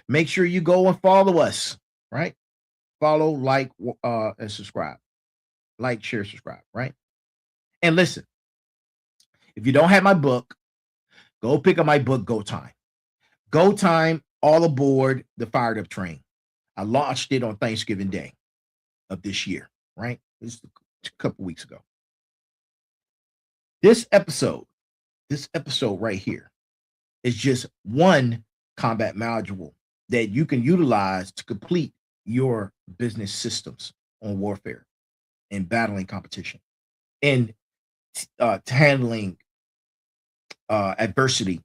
Make sure you go and follow us, right? Follow, like, and subscribe. Like, share, subscribe, right? And listen, if you don't have my book, go pick up my book, Go Time. Go Time, all aboard the Fired Up train. I launched it on Thanksgiving Day of this year, right? This is a couple weeks ago. This episode right here is just one combat module that you can utilize to complete your business systems on warfare and battling competition and handling adversity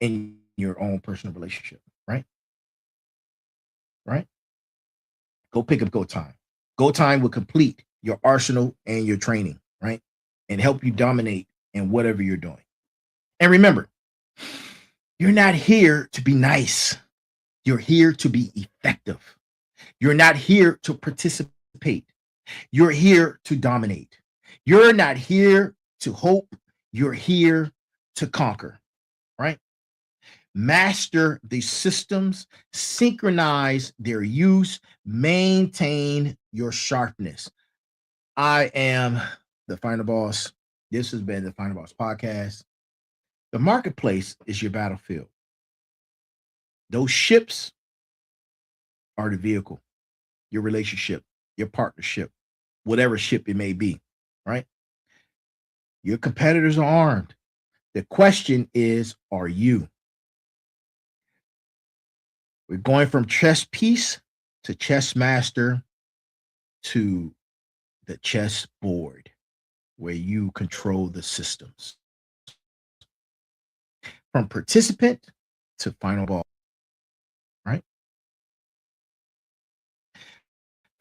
in your own personal relationship, right? Right? Go pick up Go Time. Go Time will complete your arsenal and your training, right? And help you dominate in whatever you're doing. And remember, you're not here to be nice. You're here to be effective. You're not here to participate. You're here to dominate. You're not here to hope. You're here to conquer, right? Master the systems, synchronize their use, maintain your sharpness. I am the Final Boss. This has been the Final Boss podcast. The marketplace is your battlefield. Those ships are the vehicle, your relationship, your partnership, whatever ship it may be, right? Your competitors are armed. The question is, are you? We're going from chess piece to chess master to the chess board where you control the systems. From participant to final ball, right?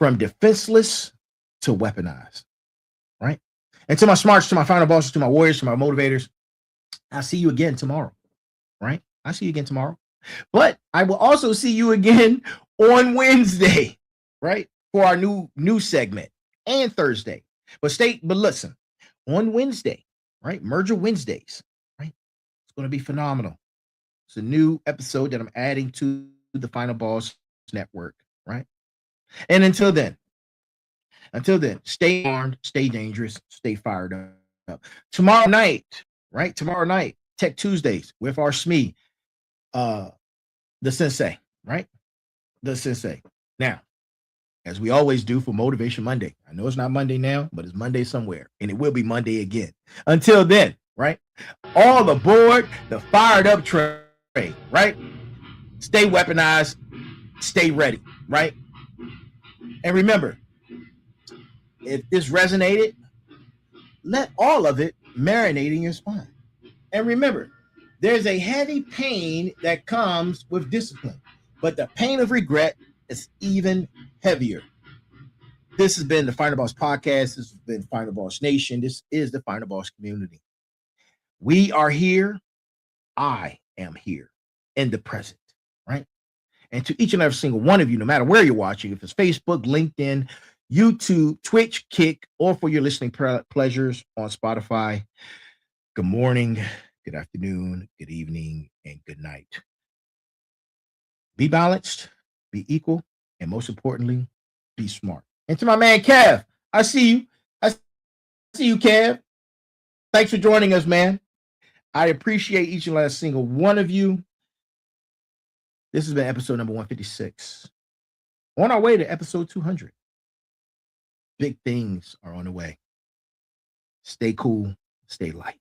from defenseless to weaponized, right? And to my smarts, to my final bosses, to my warriors, to my motivators, I'll see you again tomorrow, right? I'll see you again tomorrow. But I will also see you again on Wednesday, right? For our new segment, and Thursday. But listen, on Wednesday, right? Merger Wednesdays, right? It's going to be phenomenal. It's a new episode that I'm adding to the Final Boss Network, right? And until then, stay armed, stay dangerous, stay fired up. Tomorrow night, right? Tomorrow night, Tech Tuesdays with our SME, the Sensei, right? The Sensei. Now, as we always do for Motivation Monday, I know it's not Monday now, but it's Monday somewhere, and it will be Monday again. Until then, right? All aboard the fired up train, right? Stay weaponized, stay ready, right? And remember, if this resonated, let all of it marinate in your spine. And remember, there's a heavy pain that comes with discipline, but the pain of regret is even heavier. This has been the Final Boss Podcast. This has been Final Boss Nation. This is the Final Boss community. We are here. I am here in the present, right? And to each and every single one of you, no matter where you're watching, if it's Facebook, LinkedIn, YouTube, Twitch, Kick, or for your listening pleasures on Spotify, good morning, good afternoon, good evening, and good night. Be balanced, be equal, and most importantly, be smart. And to my man, Kev, I see you. I see you, Kev. Thanks for joining us, man. I appreciate each and last single one of you. This has been episode number 156. On our way to episode 200. Big things are on the way. Stay cool, stay light.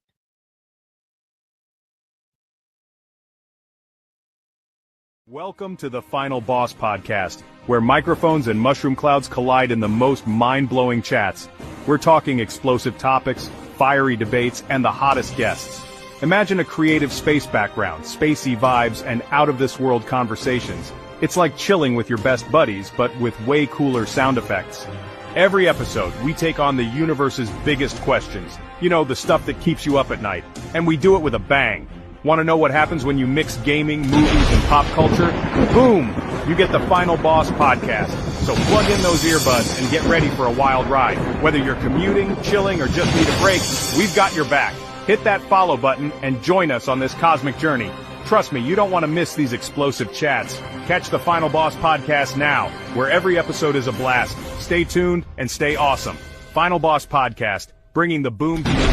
Welcome to the Final Boss Podcast, where microphones and mushroom clouds collide in the most mind-blowing chats. We're talking explosive topics, fiery debates, and the hottest guests. Imagine a creative space background, spacey vibes, and out-of-this-world conversations. It's like chilling with your best buddies, but with way cooler sound effects. Every episode, we take on the universe's biggest questions. You know, the stuff that keeps you up at night. And we do it with a bang. Want to know what happens when you mix gaming, movies, and pop culture? Boom! You get the Final Boss Podcast. So plug in those earbuds and get ready for a wild ride. Whether you're commuting, chilling, or just need a break, we've got your back. Hit that follow button and join us on this cosmic journey. Trust me, you don't want to miss these explosive chats. Catch the Final Boss Podcast now, where every episode is a blast. Stay tuned and stay awesome. Final Boss Podcast, bringing the boom to you.